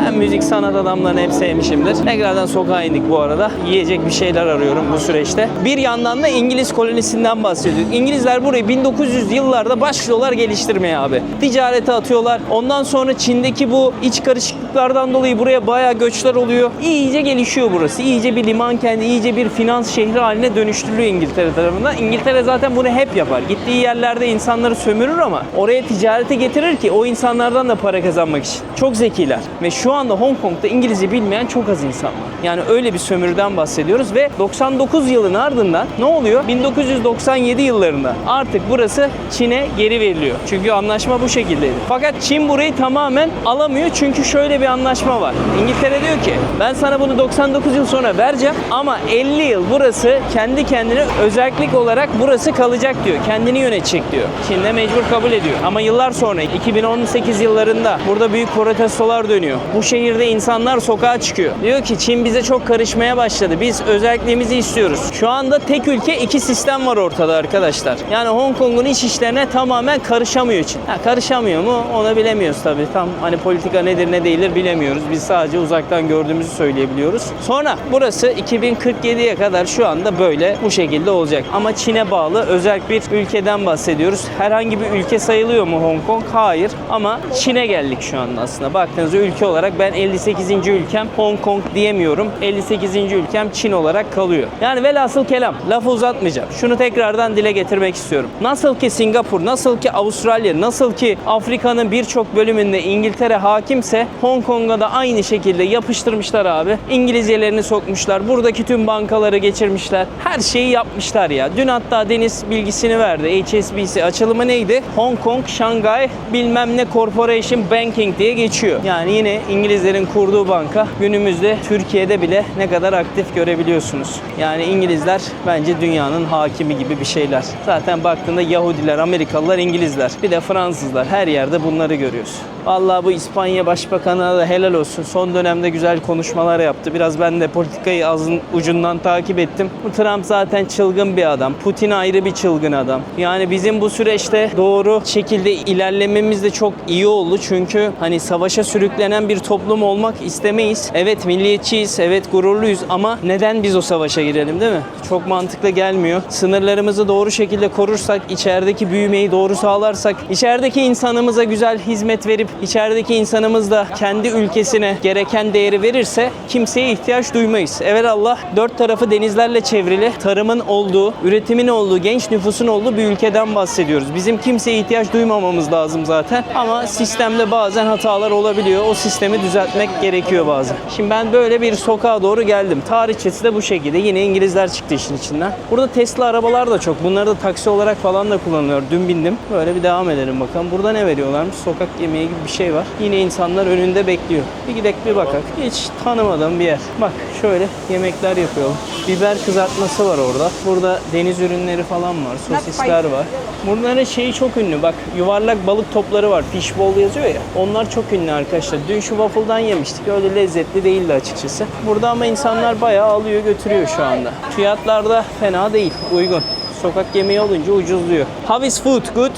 Ben müzik sanat adamlarını hep sevmişimdir. Tekrardan sokağa indik bu arada. Yiyecek bir şeyler arıyorum bu süreçte. Bir yandan da İngiliz kolonisinden bahsediyor. İngilizler burayı 1900 yıllarda başlıyorlar geliştirmeye abi. Ticarete atıyorlar. Ondan sonra Çin'deki bu iç karışıklıklardan dolayı buraya bayağı göçler oluyor. İyice gelişiyor burası. İyice bir liman kenti, iyice bir finans şehri haline dönüştürülüyor İngiltere tarafından. İngiltere zaten bunu hep yapar. Gittiği yerlerde insanları sömürür ama oraya ticareti getirir ki o insanlardan da para kazanmak için. Çok zekiler. Ve şu anda Hong Kong'da İngilizce bilmeyen çok az insan var. Yani öyle bir sömürüden bahsediyoruz ve 99 yılın ardından ne oluyor? 1997 yıllarında artık burası Çin'e geri veriliyor. Çünkü anlaşma bu şekildeydi. Fakat Çin burayı tamamen alamıyor çünkü şöyle bir anlaşma var. İngiltere diyor ki ben sana bunu 99 yıl sonra vereceğim ama 50 yıl burası kendi kendine özellik olarak burası kalacak diyor. Kendini yönetecek diyor. Çin de mecbur kabul ediyor. Ama yıllar sonra 2018 yıllarında burada büyük protestolar dönüyor. Bu şehirde insanlar sokağa çıkıyor. Diyor ki Çin bize çok karışmaya başladı. Biz özelliğimizi istiyoruz. Şu anda tek ülke iki sistem var ortada arkadaşlar. Yani Hong Kong'un iç işlerine tamamen karışamıyor Çin. Karışamıyor mu? Onu bilemiyoruz tabii. Tam hani politika nedir ne değildir bilemiyoruz. Biz sadece uzaktan gördüğümüzü söyleyebiliyoruz. Sonra burası 2047'ye kadar şu anda böyle bu şekilde olacak. Ama Çin'e bağlı özel bir ülkeden bahsediyoruz. Herhangi bir ülke sayılıyor mu Hong Kong? Hayır. Ama Çin'e geldik şu anda aslında. Baktığınızda ülke olarak ben 58. ülkem Hong Kong diyemiyorum. 58. ülkem Çin olarak kalıyor. Yani velhasıl kelam. Lafı uzatmayacağım. Şunu tekrardan dile getirmek istiyorum. Nasıl ki Singapur, nasıl ki Avustralya, nasıl ki Afrika'nın birçok bölümünde İngiltere hakimse Hong Kong'a da aynı şekilde yapıştırmışlar abi. İngilizcelerini sokmuşlar. Buradaki tüm bankaları geçirmişler. Her şeyi yapmışlar ya. Dün hatta Deniz bilgisini verdi. HSBC açılımı neydi? Hong Kong, Shanghai bilmem ne Corporation Banking diye geçiyor. Yani yine İngilizlerin kurduğu banka günümüzde Türkiye'de bile ne kadar aktif görebiliyorsunuz. Yani İngilizler bence dünyanın hakimi gibi bir şeyler. Zaten baktığında Yahudiler, Amerikalılar, İngilizler. Bir de Fransızlar. Her yerde bunları görüyoruz. Vallahi bu İspanya Başbakanı'na da helal olsun. Son dönemde güzel konuşmalar yaptı. Biraz ben de politikayı ağzın ucundan takip ettim. Bu Trump zaten çılgın bir adam. Putin ayrı bir çılgın adam. Yani bizim bu süreçte doğru şekilde ilerlememiz de çok iyi oldu. Çünkü hani savaşa sürüklenen bir toplum olmak istemeyiz. Evet milliyetçiyiz, evet gururluyuz ama neden biz o savaşa girelim değil mi? Çok mantıklı gelmiyor. Sınırlarımızı doğru şekilde korursak, içerideki büyümeyi doğru sağlarsak, içerideki insanımıza güzel hizmet verip, içerideki insanımız da kendi ülkesine gereken değeri verirse kimseye ihtiyaç duymayız. Evelallah dört tarafı denizlerle çevrili, tarımın olduğu, üretimin olduğu, genç nüfusun olduğu bir ülkeden bahsediyoruz. Bizim kimseye ihtiyaç duymamamız lazım zaten ama sistemde bazen hatalar olabiliyor. O sistemi düzeltmek gerekiyor bazen. Şimdi ben böyle bir sokağa doğru geldim. Tarihçesi de bu şekilde. Yine İngilizler çıktı işin içinden. Burada Tesla arabalar da çok. Bunları da taksi olarak falan da kullanılıyor. Dün bindim. Böyle bir devam edelim bakalım. Burada ne veriyorlarmış? Sokak yemeği gibi bir şey var. Yine insanlar önünde bekliyor. Bir gidek bir bakak. Hiç tanımadığım bir yer. Bak şöyle yemekler yapıyorlar. Biber kızartması var orada. Burada deniz ürünleri falan var. Sosisler var. Bunların şeyi çok ünlü. Bak yuvarlak balık topları var. Fishbowl yazıyor ya. Onlar çok ünlü arkadaşlar. Dün şu waffle'dan yemiştik. Öyle lezzetli değildi açıkçası. Burada ama insanlar bayağı alıyor götürüyor şu anda. Fiyatlar da fena değil. Uygun. Sokak yemeği olunca ucuzluyor. How is food? Good?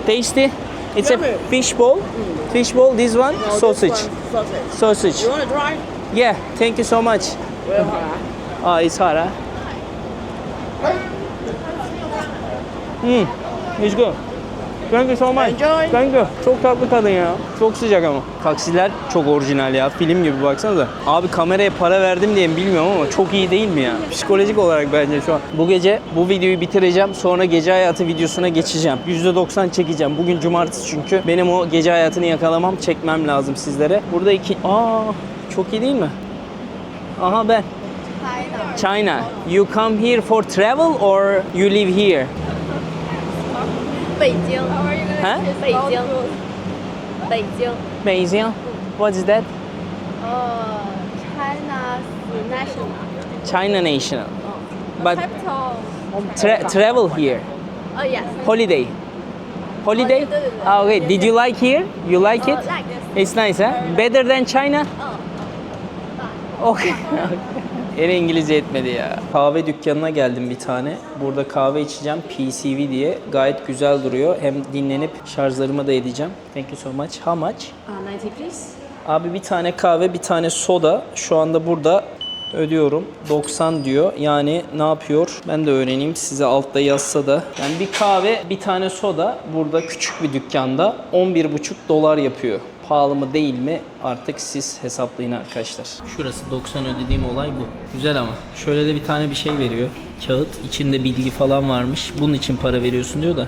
Tasty? It's a fishbowl. Fishbowl, this one, sausage. Sausage. You want to try? Yeah, thank you so much. It's hot, huh? It's good. Thank you so much. Enjoy. Thank you. Çok tatlı kadın ya. Çok sıcak ama. Taksiler çok orijinal ya. Film gibi baksanıza. Abi kameraya para verdim diye mi bilmiyorum ama çok iyi değil mi ya? Psikolojik olarak bence şu an. Bu gece bu videoyu bitireceğim. Sonra gece hayatı videosuna geçeceğim. %90 çekeceğim. Bugün cumartesi çünkü. Benim o gece hayatını yakalamam, çekmem lazım sizlere. Burada çok iyi değil mi? Aha ben. China. You come here for travel or you live here? 北京。Huh? 北京。北京。 Beijing. What is that? China's national China national. But capital. travel here. Oh yes. Holiday. Holiday? Oh, yeah. Ah, okay. Did you like here? You like it? Like this. It's nice, huh? Better than China? Okay. Yine İngilizce etmedi ya. Kahve dükkanına geldim bir tane. Burada kahve içeceğim. PCV diye. Gayet güzel duruyor. Hem dinlenip şarjlarımı da edeceğim. Thank you so much. How much? 90 please. Abi bir tane kahve, bir tane soda. Şu anda burada ödüyorum. 90 diyor. Yani ne yapıyor? Ben de öğreneyim. Size altta yazsa da. Yani bir kahve, bir tane soda burada küçük bir dükkanda 11,5 dolar yapıyor. Pahalı mı değil mi artık siz hesaplayın arkadaşlar. Şurası 90 ödediğim olay bu. Güzel ama. Şöyle de bir tane bir şey veriyor. Kağıt. İçinde bilgi falan varmış. Bunun için para veriyorsun diyor da.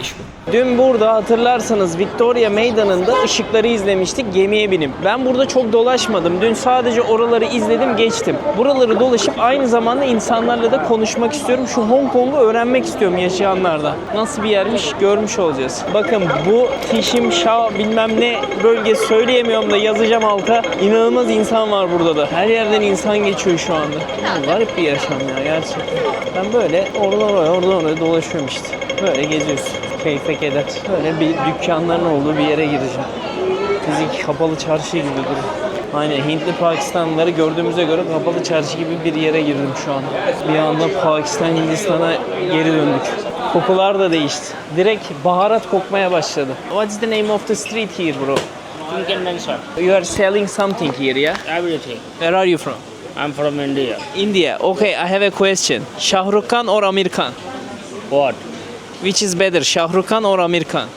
Iş bu. Dün burada hatırlarsanız Victoria Meydanı'nda ışıkları izlemiştik gemiye binip. Ben burada çok dolaşmadım. Dün sadece oraları izledim geçtim. Buraları dolaşıp aynı zamanda insanlarla da konuşmak istiyorum. Şu Hong Kong'u öğrenmek istiyorum yaşayanlardan. Nasıl bir yermiş görmüş olacağız. Bakın bu Tişim Şa bilmem ne bölge söyleyemiyorum da yazacağım alta. İnanılmaz insan var burada da. Her yerden insan geçiyor şu anda. Ya, garip bir yaşam ya gerçekten. Ben böyle oradan oraya dolaşıyorum işte. Böyle geziyorsun. Keyfe keder. Böyle bir dükkanların olduğu bir yere gireceğim. Fizik kapalı çarşı gibi duruyor. Aynen Hintli Pakistanlıları gördüğümüze göre kapalı çarşı gibi bir yere girdim şu an. Bir anda Pakistan Hindistan'a geri döndük. Kokular da değişti. Direkt baharat kokmaya başladı. What's the name of the street here bro? You are selling something here, yeah? Everything. Where are you from? I'm from India. India. Okay, I have a question. Shah Rukh Khan or Amir Khan? What? Which is better, Shah Rukh Khan or Amir Khan?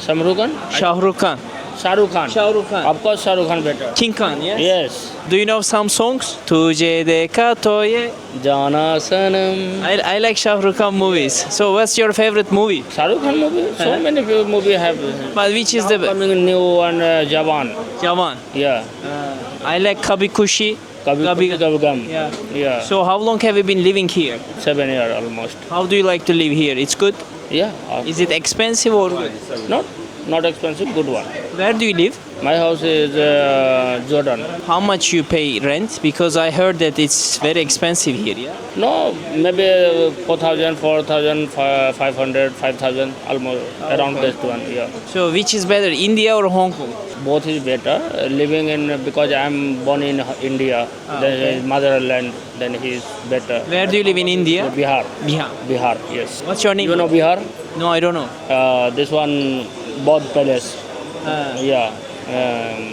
Samrugan? Shah Rukh Khan. Shah Rukh Khan. Shah Rukh Khan. Of course, Shah Rukh Khan better. King Khan, yes? Yes. Do you know some songs? Tujhe dekha to ye. Jana Sanam. I like Shah Rukh Khan movies. So what's your favorite movie? Shah Rukh Khan movie? So many movies have. But which is Now the best? coming new one, Jawan. Jawan. Yeah. I like Kabhi Khushi. Kabhi Gum. Yeah. Yeah. So how long have you been living here? 7 years almost. How do you like to live here? It's good? Yeah. Is it expensive or good? Not expensive, good one. Where do you live? My house is Jordan. How much you pay rent? Because I heard that it's very expensive here, yeah? No, maybe 4,000, 4,000, 500, 5,000, almost around this one. Yeah. So which is better, India or Hong Kong? Both is better. Living in because I'm born in India, then his motherland, then he is better. Where do you live in India? Bihar. Bihar. Bihar, yes. What's your name? You know Bihar? No, I don't know. This one, Bodh Palace. Yeah.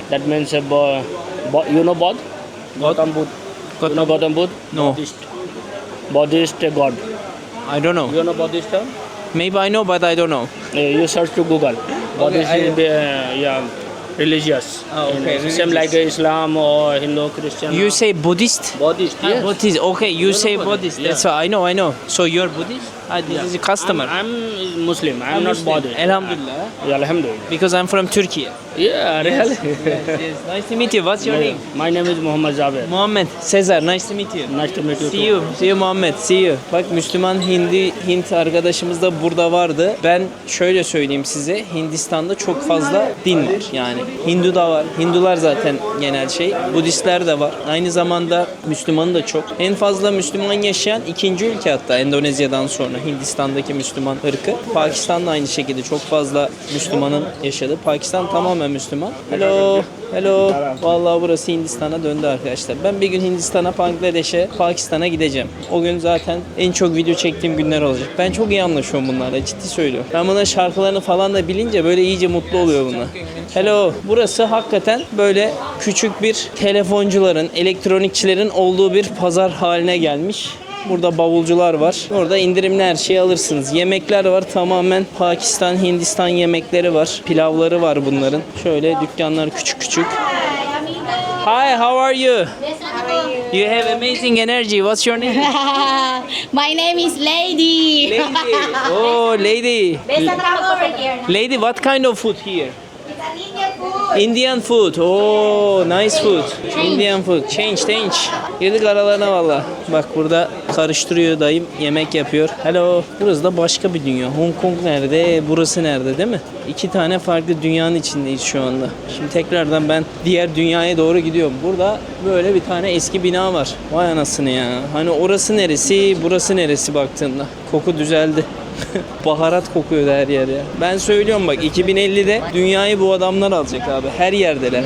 That means you know Bodh? Gautam Buddha. You know Gautam Buddha? No. Buddhist god. I don't know. You know Buddhist? Maybe I know, but I don't know. You search to Google. Buddhist is religious. Same like Islam or Hindu, Christian. You say Buddhist? Buddhist, Ah, yes. Buddhist. Okay, you say know Buddhist. Buddhist, That's why I know. So you're Buddhist? This is a customer. I'm Muslim. I'm not Buddhist. Alhamdulillah. Yeah, Alhamdulillah. Because I'm from Turkey. Yeah, really. Yes. Nice to meet you. What's your name? My name is Muhammad Javed. Muhammed. Cesar. Nice to meet you. Nice to meet you. See you. See you Muhammed. See you. Bak Müslüman Hint arkadaşımız da burada vardı. Ben şöyle söyleyeyim size. Hindistan'da çok fazla din var. Yani Hindu da var. Hindular zaten genel şey. Budistler de var. Aynı zamanda Müslüman da çok. En fazla Müslüman yaşayan ikinci ülke hatta Endonezya'dan sonra Hindistan'daki Müslüman ırkı. Pakistan'da aynı şekilde çok fazla Müslümanın yaşadığı. Pakistan tamamen Müslüman. Hello. Hello. Vallahi burası Hindistan'a döndü arkadaşlar. Ben bir gün Hindistan'a, Bangladeş'e, Pakistan'a gideceğim. O gün zaten en çok video çektiğim günler olacak. Ben çok iyi anlaşıyorum bunlarla. Ciddi söylüyorum. Ben bunların şarkılarını falan da bilince böyle iyice mutlu oluyor bunlar. Hello. Burası hakikaten böyle küçük bir telefoncuların, elektronikçilerin olduğu bir pazar haline gelmiş. Burada bavulcular var. Orada indirimli her şeyi alırsınız. Yemekler var. Tamamen Pakistan, Hindistan yemekleri var. Pilavları var bunların. Şöyle dükkanlar küçük küçük. Hi, how are you? You have amazing energy. What's your name? My name is Lady. Lady. Oh, lady. Lady, what kind of food here? Indian food. Oh, nice food. Indian food. Change. Girdik aralarına valla. Bak burada karıştırıyor dayım. Yemek yapıyor. Hello. Burası da başka bir dünya. Hong Kong nerede? Burası nerede değil mi? İki tane farklı dünyanın içindeyiz şu anda. Şimdi tekrardan ben diğer dünyaya doğru gidiyorum. Burada böyle bir tane eski bina var. Vay anasını ya. Hani orası neresi, burası neresi baktığında. Koku düzeldi. Baharat kokuyor her yer ya. Ben söylüyorum bak 2050'de dünyayı bu adamlar alacak abi. Her yerdeler.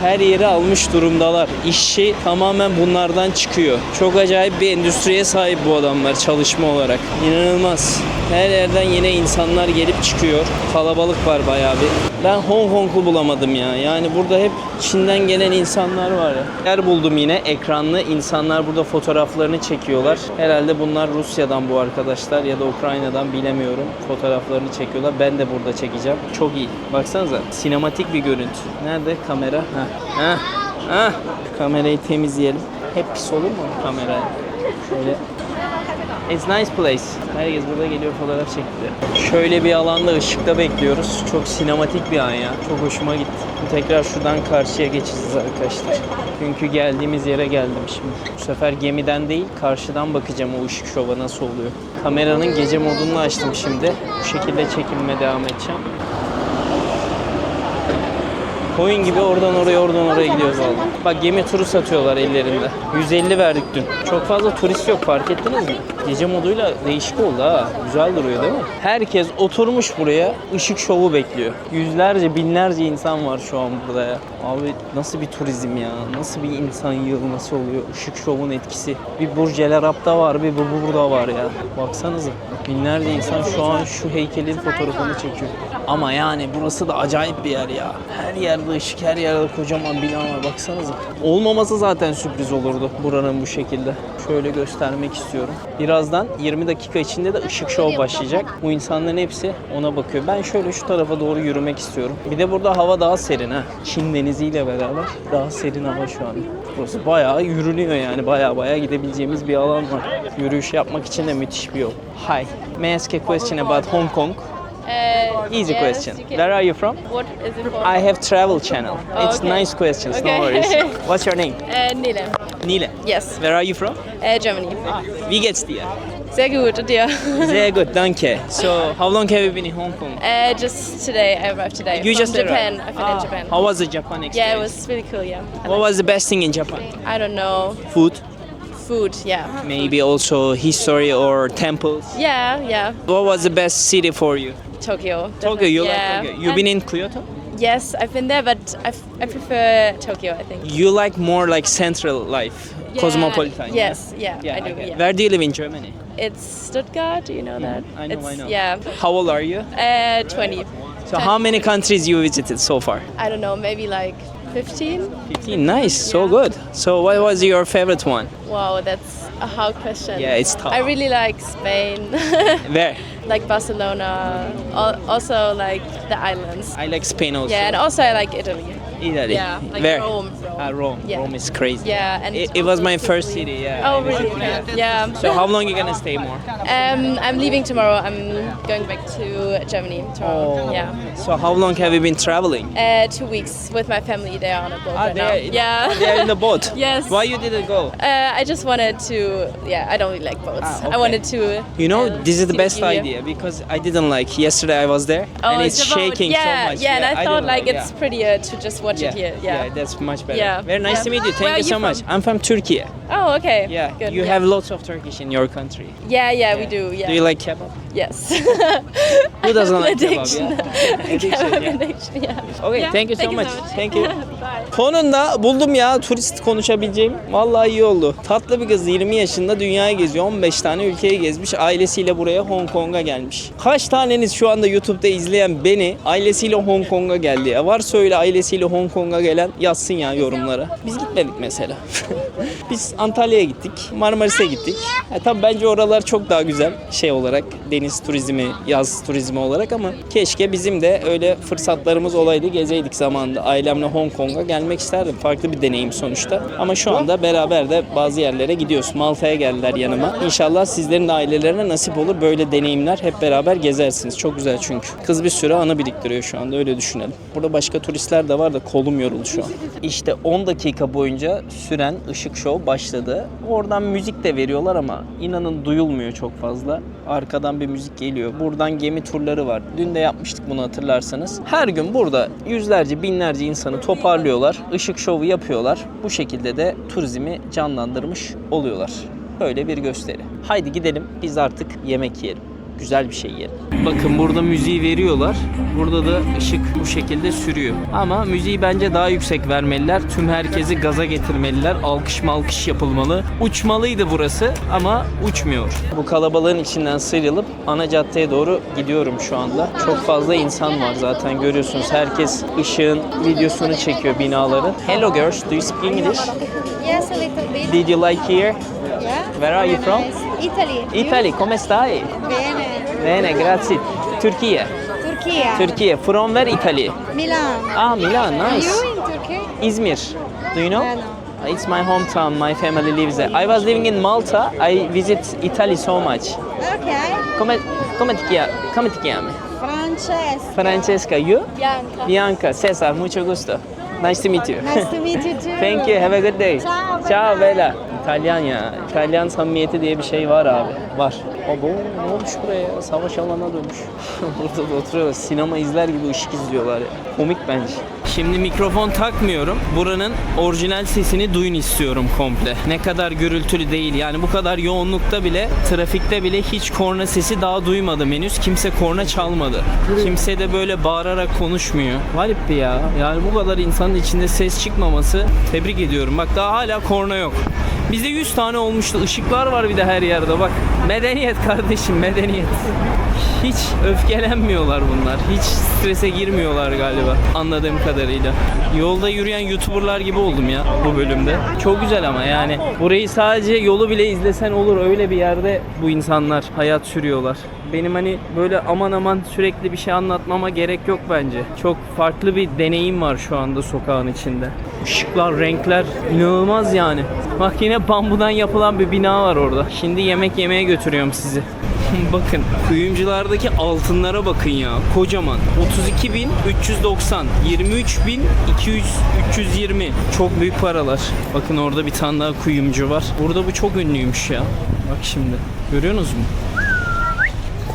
Her yeri almış durumdalar. İşçi tamamen bunlardan çıkıyor. Çok acayip bir endüstriye sahip bu adamlar çalışma olarak. İnanılmaz. Her yerden yine insanlar gelip çıkıyor. Kalabalık var bayağı bir. Ben Hong Kong'u bulamadım ya. Yani burada hep Çin'den gelen insanlar var ya. Yer buldum yine ekranlı. İnsanlar burada fotoğraflarını çekiyorlar. Herhalde bunlar Rusya'dan bu arkadaşlar ya da Ukrayna'dan bilemiyorum. Fotoğraflarını çekiyorlar. Ben de burada çekeceğim. Çok iyi. Baksanıza. Sinematik bir görüntü. Nerede kamera? Heh. Kamerayı temizleyelim. Hep pis olur mu kameraya? Şöyle. It's nice place. Herkes burada geliyor fotoğraf çekti. Şöyle bir alanda ışıkta bekliyoruz. Çok sinematik bir an ya. Çok hoşuma gitti. Tekrar şuradan karşıya geçeceğiz arkadaşlar. Çünkü geldiğimiz yere geldim şimdi. Bu sefer gemiden değil karşıdan bakacağım o ışık şova nasıl oluyor. Kameranın gece modunu açtım şimdi. Bu şekilde çekilmeye devam edeceğim. Koyun gibi oradan oraya gidiyoruz valla. Bak gemi turu satıyorlar ellerinde. 150 verdik dün. Çok fazla turist yok fark ettiniz mi? Gece moduyla değişik oldu ha. Güzel duruyor değil mi? Herkes oturmuş buraya ışık şovu bekliyor. Yüzlerce binlerce insan var şu an burada ya. Abi nasıl bir turizm ya? Nasıl bir insan yığılması oluyor? Işık şovun etkisi. Bir Burj El Arab'da var bir burada var ya. Baksanıza. Binlerce insan şu an şu heykelin fotoğrafını çekiyor. Ama yani burası da acayip bir yer ya. Her yerde ışık, her yerde kocaman bina var. Baksanıza. Olmaması zaten sürpriz olurdu buranın bu şekilde. Şöyle göstermek istiyorum. Birazdan 20 dakika içinde de ışık şov başlayacak. Bu insanların hepsi ona bakıyor. Ben şöyle şu tarafa doğru yürümek istiyorum. Bir de burada hava daha serin ha. Çin deniziyle beraber daha serin hava şu an. Burası bayağı yürünüyor yani. Bayağı gidebileceğimiz bir alan var. Yürüyüş yapmak için de müthiş bir yol. Hi. May I ask a question about Hong Kong? Easy yes, question. you can. Where are you from? What is it for? I have travel channel. It's okay. nice questions, Okay. no worries. What's your name? Nile. Nile. Yes. Where are you from? Germany. Wie geht's dir? Sehr gut, und dir? Sehr good, danke. So, how long have you been in Hong Kong? Just today, I arrived today. You From just Japan. arrived? I've been in Japan. How was the Japan experience? Yeah, it was really cool, yeah. What was the best thing in Japan? I don't know. Food, Food, yeah. maybe also history or temples. Yeah. What was the best city for you? Tokyo. Tokyo, you yeah. like Tokyo. You've been in Kyoto? Yes, I've been there, but I prefer Tokyo, I think. You like more like central life, Yeah, cosmopolitan. Yes, yeah, I do, get it. yeah. Where do you live in Germany? It's Stuttgart, do you know that? I know, It's, I know. Yeah. How old are you? 20. So how many countries you visited so far? I don't know, maybe like 15? 15, nice, so good. So what was your favorite one? Wow, that's a hard question. Yeah, it's tough. I really like Spain, Where? like Barcelona, also like the islands. I like Spain also. Yeah, and also I like Italy. Italy. Yeah, like Where? Rome. Rome. Yeah. Rome is crazy. Yeah, and It was also my first Sicily. city, yeah. Oh, I visited really? there. Yeah. So how long you gonna stay more? I'm leaving tomorrow. I'm going back to Germany tomorrow. Oh. Yeah. So how long have you been traveling? 2 weeks with my family. They are on a boat right now. They're Yeah. in the boat. Yes. Why you didn't go? I just wanted to. Yeah, I don't really like boats. Okay. I wanted to. You know, this is the see best view here. idea because I didn't like. Yesterday I was there and it's the boat. shaking yeah, so much. Yeah, and I thought didn't like it's prettier to just watch it here. Yeah. that's much better. Yeah. Very nice Yeah. to meet you. Where Thank are you so you much. from? I'm from Turkey. Oh, okay. Yeah. Good. You have lots of Turkish in your country. Yeah, we do. Yeah. Do you like kebab? Yes. Who doesn't like Addiction. kebab? Yeah. Kebab yeah. addiction. Yeah. Okay, Yeah, thank you so thank you much. so much. Thank you. Bye. Sonunda buldum ya turist konuşabileceğim. Vallahi iyi oldu. Tatlı bir kız 20 yaşında dünyayı geziyor. 15 tane ülkeyi gezmiş. Ailesiyle buraya Hong Kong'a gelmiş. Kaç taneniz şu anda YouTube'da izleyen beni ailesiyle Hong Kong'a geldi ya? Varsa öyle ailesiyle Hong Hong Kong'a gelen yazsın ya yorumlara. Biz gitmedik mesela. Biz Antalya'ya gittik, Marmaris'e gittik. Tabii bence oralar çok daha güzel şey olarak, deniz turizmi, yaz turizmi olarak, ama keşke bizim de öyle fırsatlarımız olaydı, gezeydik zamanında. Ailemle Hong Kong'a gelmek isterdim. Farklı bir deneyim sonuçta. Ama şu anda beraber de bazı yerlere gidiyoruz. Malta'ya geldiler yanıma. İnşallah sizlerin de ailelerine nasip olur. Böyle deneyimler hep beraber gezersiniz. Çok güzel çünkü. Kız bir sürü anı biriktiriyor şu anda, öyle düşünelim. Burada başka turistler de var da kolum yoruldu şu an. İşte 10 dakika boyunca süren ışık şov başladı. Oradan müzik de veriyorlar ama inanın duyulmuyor çok fazla. Arkadan bir müzik geliyor. Buradan gemi turları var. Dün de yapmıştık bunu, hatırlarsanız. Her gün burada yüzlerce, binlerce insanı toparlıyorlar. Işık şovu yapıyorlar. Bu şekilde de turizmi canlandırmış oluyorlar. Böyle bir gösteri. Haydi gidelim, biz artık yemek yiyelim. Güzel bir şey yiyelim. Bakın burada müziği veriyorlar. Burada da ışık bu şekilde sürüyor. Ama müziği bence daha yüksek vermeliler. Tüm herkesi gaza getirmeliler. Alkış malkış yapılmalı. Uçmalıydı burası ama uçmuyor. Bu kalabalığın içinden sıyrılıp ana caddeye doğru gidiyorum şu anda. Çok fazla insan var zaten, görüyorsunuz. Herkes ışığın videosunu çekiyor, binaların. Hello girls, do you speak English? Yes, a little bit. Did you like here? Yeah. Where are you from? Italy. Italy, come stai? Bene. Bene, grazie. Turkey. Turkey. Turkey. From where Italy? Milan. Ah, Milan, nice. You in Turkey? İzmir. Do you know? No. It's my hometown. My family lives there. I was living in Malta. I visit Italy so much. Okay. Come ti chiami? Francesca. Francesca, you? Bianca. Bianca, Cesar, mucho gusto. Nice to meet you. Nice to meet you too. Thank you. Have a good day. Ciao, Ciao, Bella. İtalyan ya. İtalyan samimiyeti diye bir şey var abi. Var. Abo, ne olmuş buraya? Savaş alanına dönmüş. Burada da oturuyorlar. Sinema izler gibi ışık izliyorlar ya. Komik bence. Şimdi mikrofon takmıyorum. Buranın orijinal sesini duyun istiyorum komple. Ne kadar gürültülü değil. Yani bu kadar yoğunlukta bile, trafikte bile hiç korna sesi daha duymadım henüz. Kimse korna çalmadı. Kimse de böyle bağırarak konuşmuyor. Garip ya. Yani bu kadar insanın içinde ses çıkmaması, tebrik ediyorum. Bak daha hala korna yok. Bizde 100 tane olmuştu. Işıklar var bir de her yerde bak. Medeniyet kardeşim, medeniyet. Hiç öfkelenmiyorlar bunlar. Hiç strese girmiyorlar galiba anladığım kadarıyla. Yolda yürüyen YouTuber'lar gibi oldum ya bu bölümde. Çok güzel ama yani burayı sadece yolu bile izlesen olur, öyle bir yerde bu insanlar hayat sürüyorlar. Benim hani böyle aman aman sürekli bir şey anlatmama gerek yok bence. Çok farklı bir deneyim var şu anda sokağın içinde. Işıklar, renkler inanılmaz yani. Bak yine bambudan yapılan bir bina var orada. Şimdi yemek yemeye götürüyorum sizi. Bakın kuyumculardaki altınlara bakın ya, kocaman. 32.390, 23.320, çok büyük paralar. Bakın orada bir tane daha kuyumcu var. Burada bu çok ünlüymüş ya. Bak şimdi görüyorsunuz mu?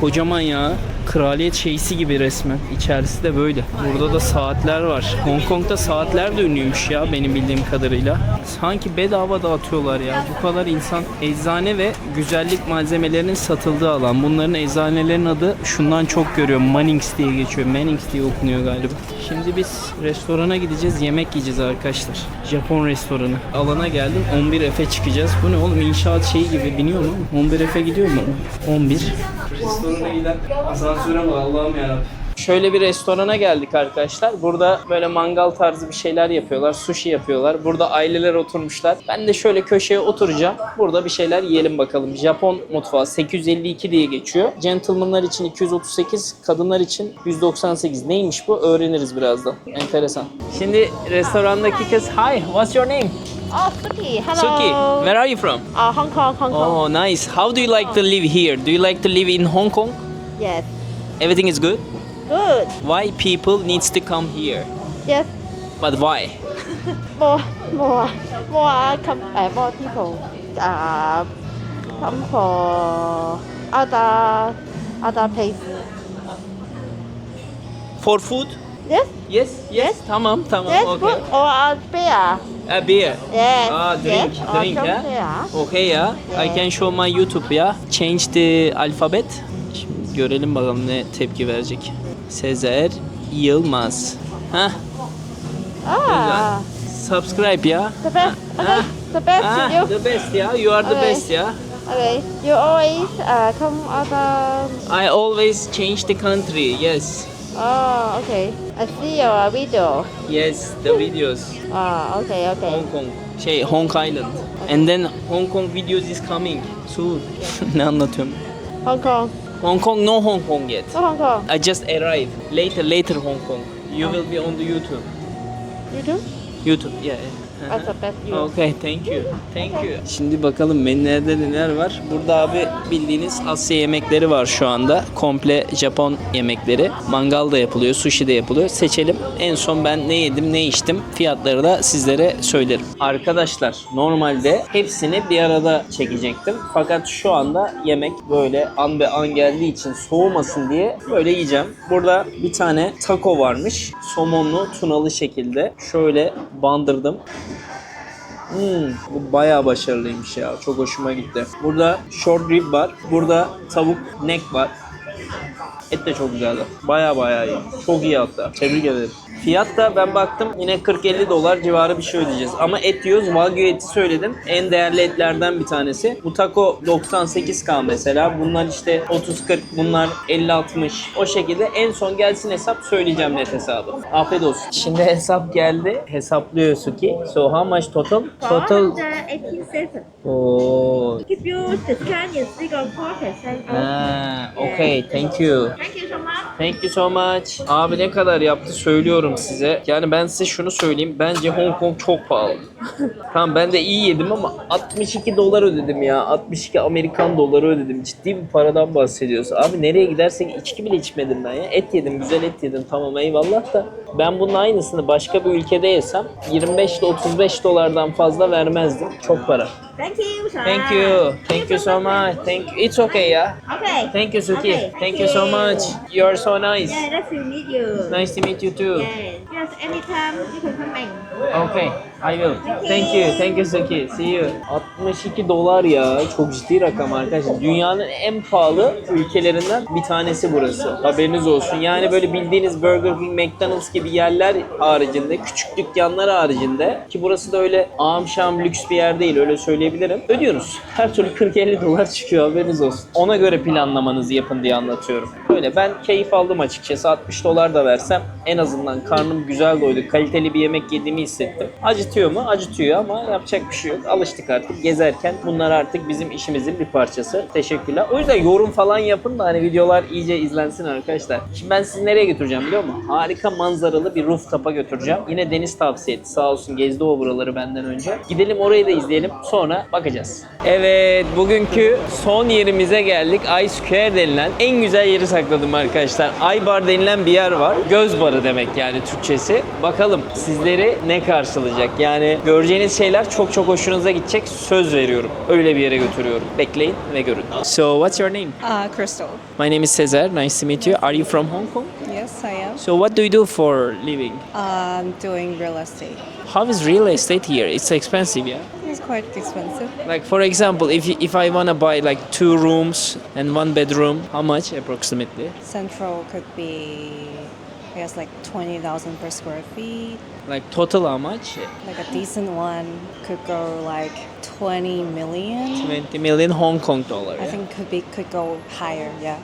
Kocaman ya. Kraliyet şeysi gibi resmen. İçerisi de böyle. Burada da saatler var. Hong Kong'da saatler de ünlüymüş ya benim bildiğim kadarıyla. Sanki bedava dağıtıyorlar ya. Bu kadar insan. Eczane ve güzellik malzemelerinin satıldığı alan. Bunların eczanelerin adı şundan çok görüyorum. Mannings diye geçiyor. Mannings diye okunuyor galiba. Şimdi biz restorana gideceğiz. Yemek yiyeceğiz arkadaşlar. Japon restoranı. Alana geldim. 11F'e çıkacağız. Bu ne oğlum? İnşaat şeyi gibi biniyor mu? 11F'e gidiyor mu? 11. Restorana giden asansöre bak, Allah'ım yarabbim. Şöyle bir restorana geldik arkadaşlar. Burada böyle mangal tarzı bir şeyler yapıyorlar. Sushi yapıyorlar. Burada aileler oturmuşlar. Ben de şöyle köşeye oturacağım. Burada bir şeyler yiyelim bakalım. Japon mutfağı 852 diye geçiyor. Gentlemanlar için 238, kadınlar için 198. Neymiş bu? Öğreniriz birazdan. Enteresan. Şimdi restorandaki kız, hi, what's your name? Oh, Suki. Hello. Suki, where are you from? Hong Kong, Hong Kong. Oh, nice. How do you like to live here? Do you like to live in Hong Kong? Yes. Everything is good? Good. Why people needs to come here? Yes. But why? More people come for other places. For food? Yes. Yes. Tamam. Yes. Okay. Food or beer. A beer. Yes. Drink. Yes. Drink, Or yeah? beer. Okay, yeah. I can show my YouTube, yeah. Change the alphabet. Şimdi görelim bakalım ne tepki verecek. Sezer Yılmaz. Hah. Ah. Subscribe, yeah. The best. Okay. The best to you. The best, yeah. You are the Okay. best, yeah. Okay. You always come other. I always change the country, yes. Oh, okay. I see your video. Yes, the videos. Ah, okay, okay. Hong Kong. Hong Island. And then Hong Kong videos is coming soon. Ne anlatıyorum? Hong Kong. Hong Kong, no Hong Kong yet. No Hong Kong. I just arrived. Later Hong Kong. You will be on the YouTube. YouTube, yeah. I support you. Okay, thank you. Thank you. Şimdi bakalım menülerde neler var. Burada abi bildiğiniz Asya yemekleri var şu anda. Komple Japon yemekleri. Mangal da yapılıyor, sushi de yapılıyor. Seçelim. En son ben ne yedim, ne içtim. Fiyatları da sizlere söylerim. Arkadaşlar normalde hepsini bir arada çekecektim. Fakat şu anda yemek böyle an be an geldiği için soğumasın diye böyle yiyeceğim. Burada bir tane taco varmış. Somonlu, tunalı şekilde. Şöyle bandırdım. Bu bayağı başarılıymış ya. Çok hoşuma gitti. Burada short rib var. Burada tavuk neck var. Et de çok güzeldi. Bayağı iyi. Çok iyi hatta. Tebrik ederim. Fiyat da ben baktım yine 40-50 dolar civarı bir şey ödeyeceğiz. Ama et yiyoruz. Wagyu eti söyledim. En değerli etlerden bir tanesi. Bu taco 98K mesela. Bunlar işte 30-40, bunlar 50-60. O şekilde en son gelsin hesap söyleyeceğim net hesabı. Afiyet olsun. Şimdi hesap geldi. Hesaplıyor Suki. So how much total? Total. 187. Oo. If you discount is 4% off. Okay, thank you. Thank you so much. Thank you so much. Abi ne kadar yaptı söylüyorum size. Yani ben size şunu söyleyeyim. Bence Hong Kong çok pahalı. Tamam ben de iyi yedim ama 62 dolar ödedim ya. 62 Amerikan doları ödedim. Ciddi bir paradan bahsediyoruz. Abi nereye gidersek içki bile içmedim ben ya. Et yedim, güzel et yedim. Tamam eyvallah da ben bunun aynısını başka bir ülkede yesem 25 ile 35 dolardan fazla vermezdim. Çok para. Thank you, sir. Thank you. Thank you so much. Thank you. It's okay ya. Okay. Thank you Suki. Okay, Thank you so much. You are so nice. Yeah, nice to meet you. Nice to meet you too. Yeah. Yes, anytime you can come in. Okay, I will. Thank you. Thank you Suki. See you. 62 dolar ya. Çok ciddi rakam arkadaşlar. Dünyanın en pahalı ülkelerinden bir tanesi burası. Haberiniz olsun. Yani böyle bildiğiniz Burger King, McDonald's gibi yerler haricinde, küçük dükkanlar haricinde ki burası da öyle ağam şam lüks bir yer değil öyle söyleyebilirim. Ödüyorsunuz. Her türlü 40-50 dolar çıkıyor haberiniz olsun. Ona göre planlamanızı yapın diye anlatıyorum. Öyle ben keyif aldım açıkçası. 60 dolar da versem en azından karnım güzel doydu. Kaliteli bir yemek yediğimi hissettim. Acıtıyor mu? Acıtıyor ama yapacak bir şey yok. Alıştık artık. Gezerken bunlar artık bizim işimizin bir parçası. Teşekkürler. O yüzden yorum falan yapın da hani videolar iyice izlensin arkadaşlar. Şimdi ben sizi nereye götüreceğim biliyor musun? Harika manzaralı bir rooftop'a götüreceğim. Yine Deniz tavsiye etti. Sağ olsun gezdi o buraları benden önce. Gidelim orayı da izleyelim. Sonra bakacağız. Evet bugünkü son yerimize geldik. Eye Square denilen en güzel yeri sakladım arkadaşlar. Eye Bar denilen bir yer var. Göz barı demek yani Türkçesi. Bakalım sizleri ne karşılayacak? Yani göreceğiniz şeyler çok çok hoşunuza gidecek. Söz veriyorum. Öyle bir yere götürüyorum. Bekleyin ve görün. So what's your name? Crystal. My name is Cesar. Nice to meet you. Are you from Hong Kong? Yes, I am. So what do you do for living? Doing real estate. How is real estate here? It's expensive, yeah? It's quite expensive. Like for example, if I wanna buy like 2 rooms and 1 bedroom, how much approximately? Central could be, I guess, like 20,000 per square feet. Like total how much? Like a decent one could go like 20 million. 20 million Hong Kong dollar. I think could go higher. Yeah,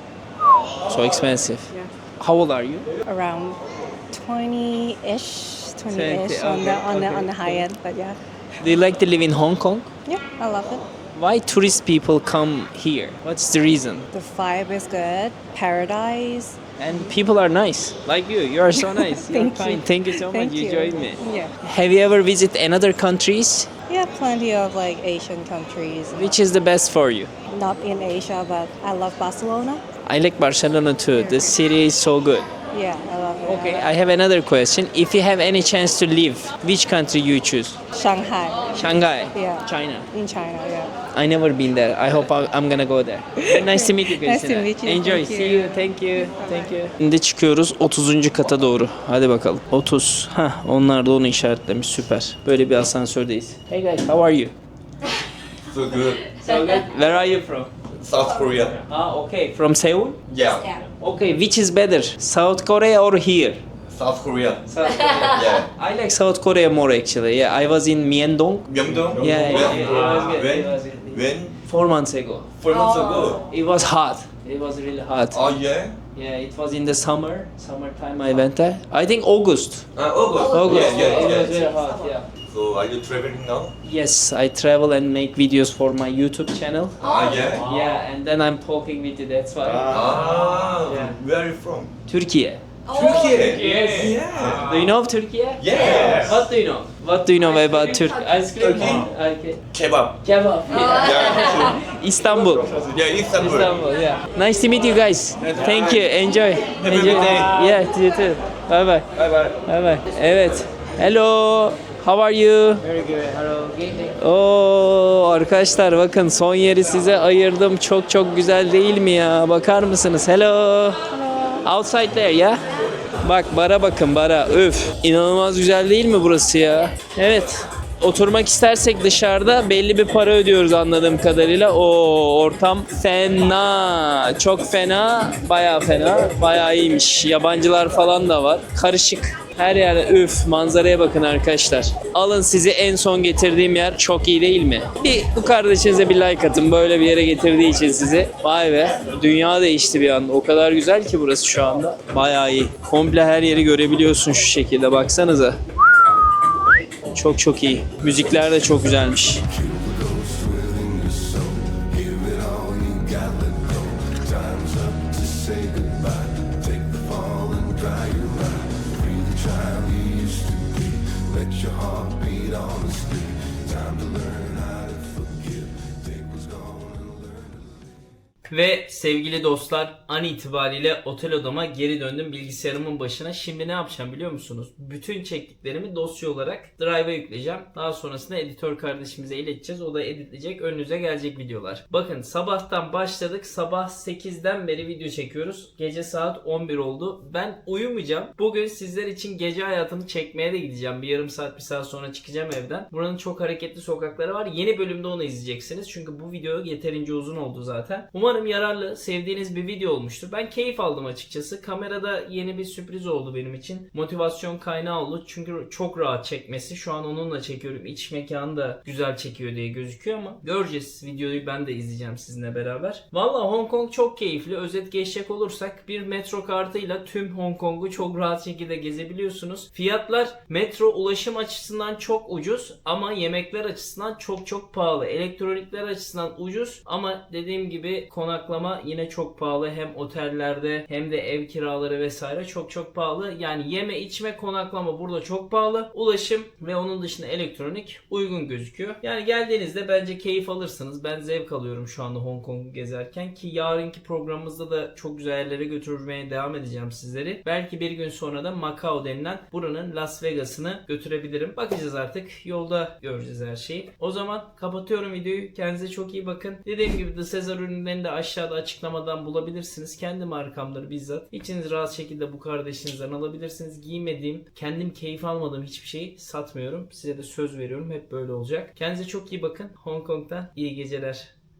So expensive. Yeah. How old are you? around 20-ish, 20-ish 20, on the high end. But yeah, Do you like to live in Hong Kong? yeah, I love it. Why tourist people come here? What's the reason? The vibe is good. Paradise. And people are nice, like you. You are so nice. You're Thank you. kind. Thank you so Thank much. You you. joined me. Yeah. Have you ever visited another countries? Yeah, plenty of like Asian countries. Which is the best for you? Not in Asia, but I love Barcelona. I like Barcelona too. The city is so good. Yeah, I love it. Okay, I have another question. If you have any chance to live, which country you choose? Shanghai. Shanghai. Yeah. China. In China, yeah. I never been there. I hope I'm gonna go there. Nice to meet you, Christina. Nice to meet you. Enjoy. Thank See you. you. Thank you. Thank you. Şimdi çıkıyoruz 30. kata doğru. Hadi bakalım. 30. Onlar da onu işaretlemiş. Süper. Böyle bir asansördeyiz. Hey guys, how are you? So good. So good. Where are you from? South Korea. Okay. From Seoul? Yeah. Okay, which is better? South Korea or here? South Korea. South Korea. Yeah. I like South Korea more actually. Yeah, I was in Myeongdong. Myeongdong. Yeah, When? it was good. When? It was good. When? 4 months ago. 4 months ago. It was hot. It was really hot. Oh yeah. Yeah, it was in the summertime I went there. I think August. August. August. Yeah, It was yeah, very yeah. hot, yeah. So are you traveling now? Yes, I travel and make videos for my YouTube channel. Yeah. Yeah, and then I'm talking with you, that's why. Yeah. Where are you from? Turkey. Turkey. Yes. Yeah. Do you know Turkey? Yes. What do you know? What do you know about Turkey? Ice cream? Turkey? Okay. Kebab. Kebab. Yeah. Istanbul. Yeah, Istanbul. Istanbul, yeah. Nice to meet you guys. Thank you. Enjoy. Have a good day. Yeah, you too. Bye bye. Bye bye. Bye bye. Evet. Hello. How are you? Very good. Hello. Oo arkadaşlar bakın son yeri size ayırdım. Çok çok güzel değil mi ya? Bakar mısınız? Hello. Outside there ya. Bak bara bakın bara. Öf. İnanılmaz güzel değil mi burası ya? Evet. Oturmak istersek dışarıda belli bir para ödüyoruz anladığım kadarıyla. O ortam fena. Çok fena. Bayağı fena. Bayağı iyiymiş. Yabancılar falan da var. Karışık. Her yerde üf manzaraya bakın arkadaşlar. Alın sizi en son getirdiğim yer çok iyi değil mi? Bir bu kardeşinize bir like atın böyle bir yere getirdiği için sizi. Vay be dünya değişti bir anda. O kadar güzel ki burası şu anda. Bayağı iyi. Komple her yeri görebiliyorsun şu şekilde baksanıza. Çok çok iyi. Müzikler de çok güzelmiş. Ve sevgili dostlar an itibariyle otel odama geri döndüm bilgisayarımın başına. Şimdi ne yapacağım biliyor musunuz? Bütün çektiklerimi dosya olarak Drive'a yükleyeceğim. Daha sonrasında editör kardeşimize ileteceğiz. O da editleyecek. Önünüze gelecek videolar. Bakın sabahtan başladık. Sabah 8'den beri video çekiyoruz. Gece saat 11 oldu. Ben uyumayacağım. Bugün sizler için gece hayatını çekmeye de gideceğim. Bir yarım saat bir saat sonra çıkacağım evden. Buranın çok hareketli sokakları var. Yeni bölümde onu izleyeceksiniz. Çünkü bu video yeterince uzun oldu zaten. Umarım yararlı, sevdiğiniz bir video olmuştur. Ben keyif aldım açıkçası. Kamerada yeni bir sürpriz oldu benim için. Motivasyon kaynağı oldu. Çünkü çok rahat çekmesi. Şu an onunla çekiyorum. İç mekanı da güzel çekiyor diye gözüküyor ama göreceğiz. Videoyu ben de izleyeceğim sizinle beraber. Valla Hong Kong çok keyifli. Özet geçecek olursak bir metro kartıyla tüm Hong Kong'u çok rahat şekilde gezebiliyorsunuz. Fiyatlar metro ulaşım açısından çok ucuz ama yemekler açısından çok çok pahalı. Elektronikler açısından ucuz ama dediğim gibi konaklama yine çok pahalı. Hem otellerde hem de ev kiraları vesaire çok çok pahalı. Yani yeme içme konaklama burada çok pahalı. Ulaşım ve onun dışında elektronik uygun gözüküyor. Yani geldiğinizde bence keyif alırsınız. Ben zevk alıyorum şu anda Hong Kong'u gezerken ki yarınki programımızda da çok güzel yerlere götürmeye devam edeceğim sizleri. Belki bir gün sonra da Macau denilen buranın Las Vegas'ını götürebilirim. Bakacağız artık. Yolda göreceğiz her şeyi. O zaman kapatıyorum videoyu. Kendinize çok iyi bakın. Dediğim gibi The Caesar ürünlerini de aşağıda açıklamadan bulabilirsiniz. Kendi markamdır bizzat. İçiniz rahat şekilde bu kardeşinizden alabilirsiniz. Giymediğim, kendim keyif almadığım hiçbir şeyi satmıyorum. Size de söz veriyorum. Hep böyle olacak. Kendinize çok iyi bakın. Hong Kong'dan iyi geceler.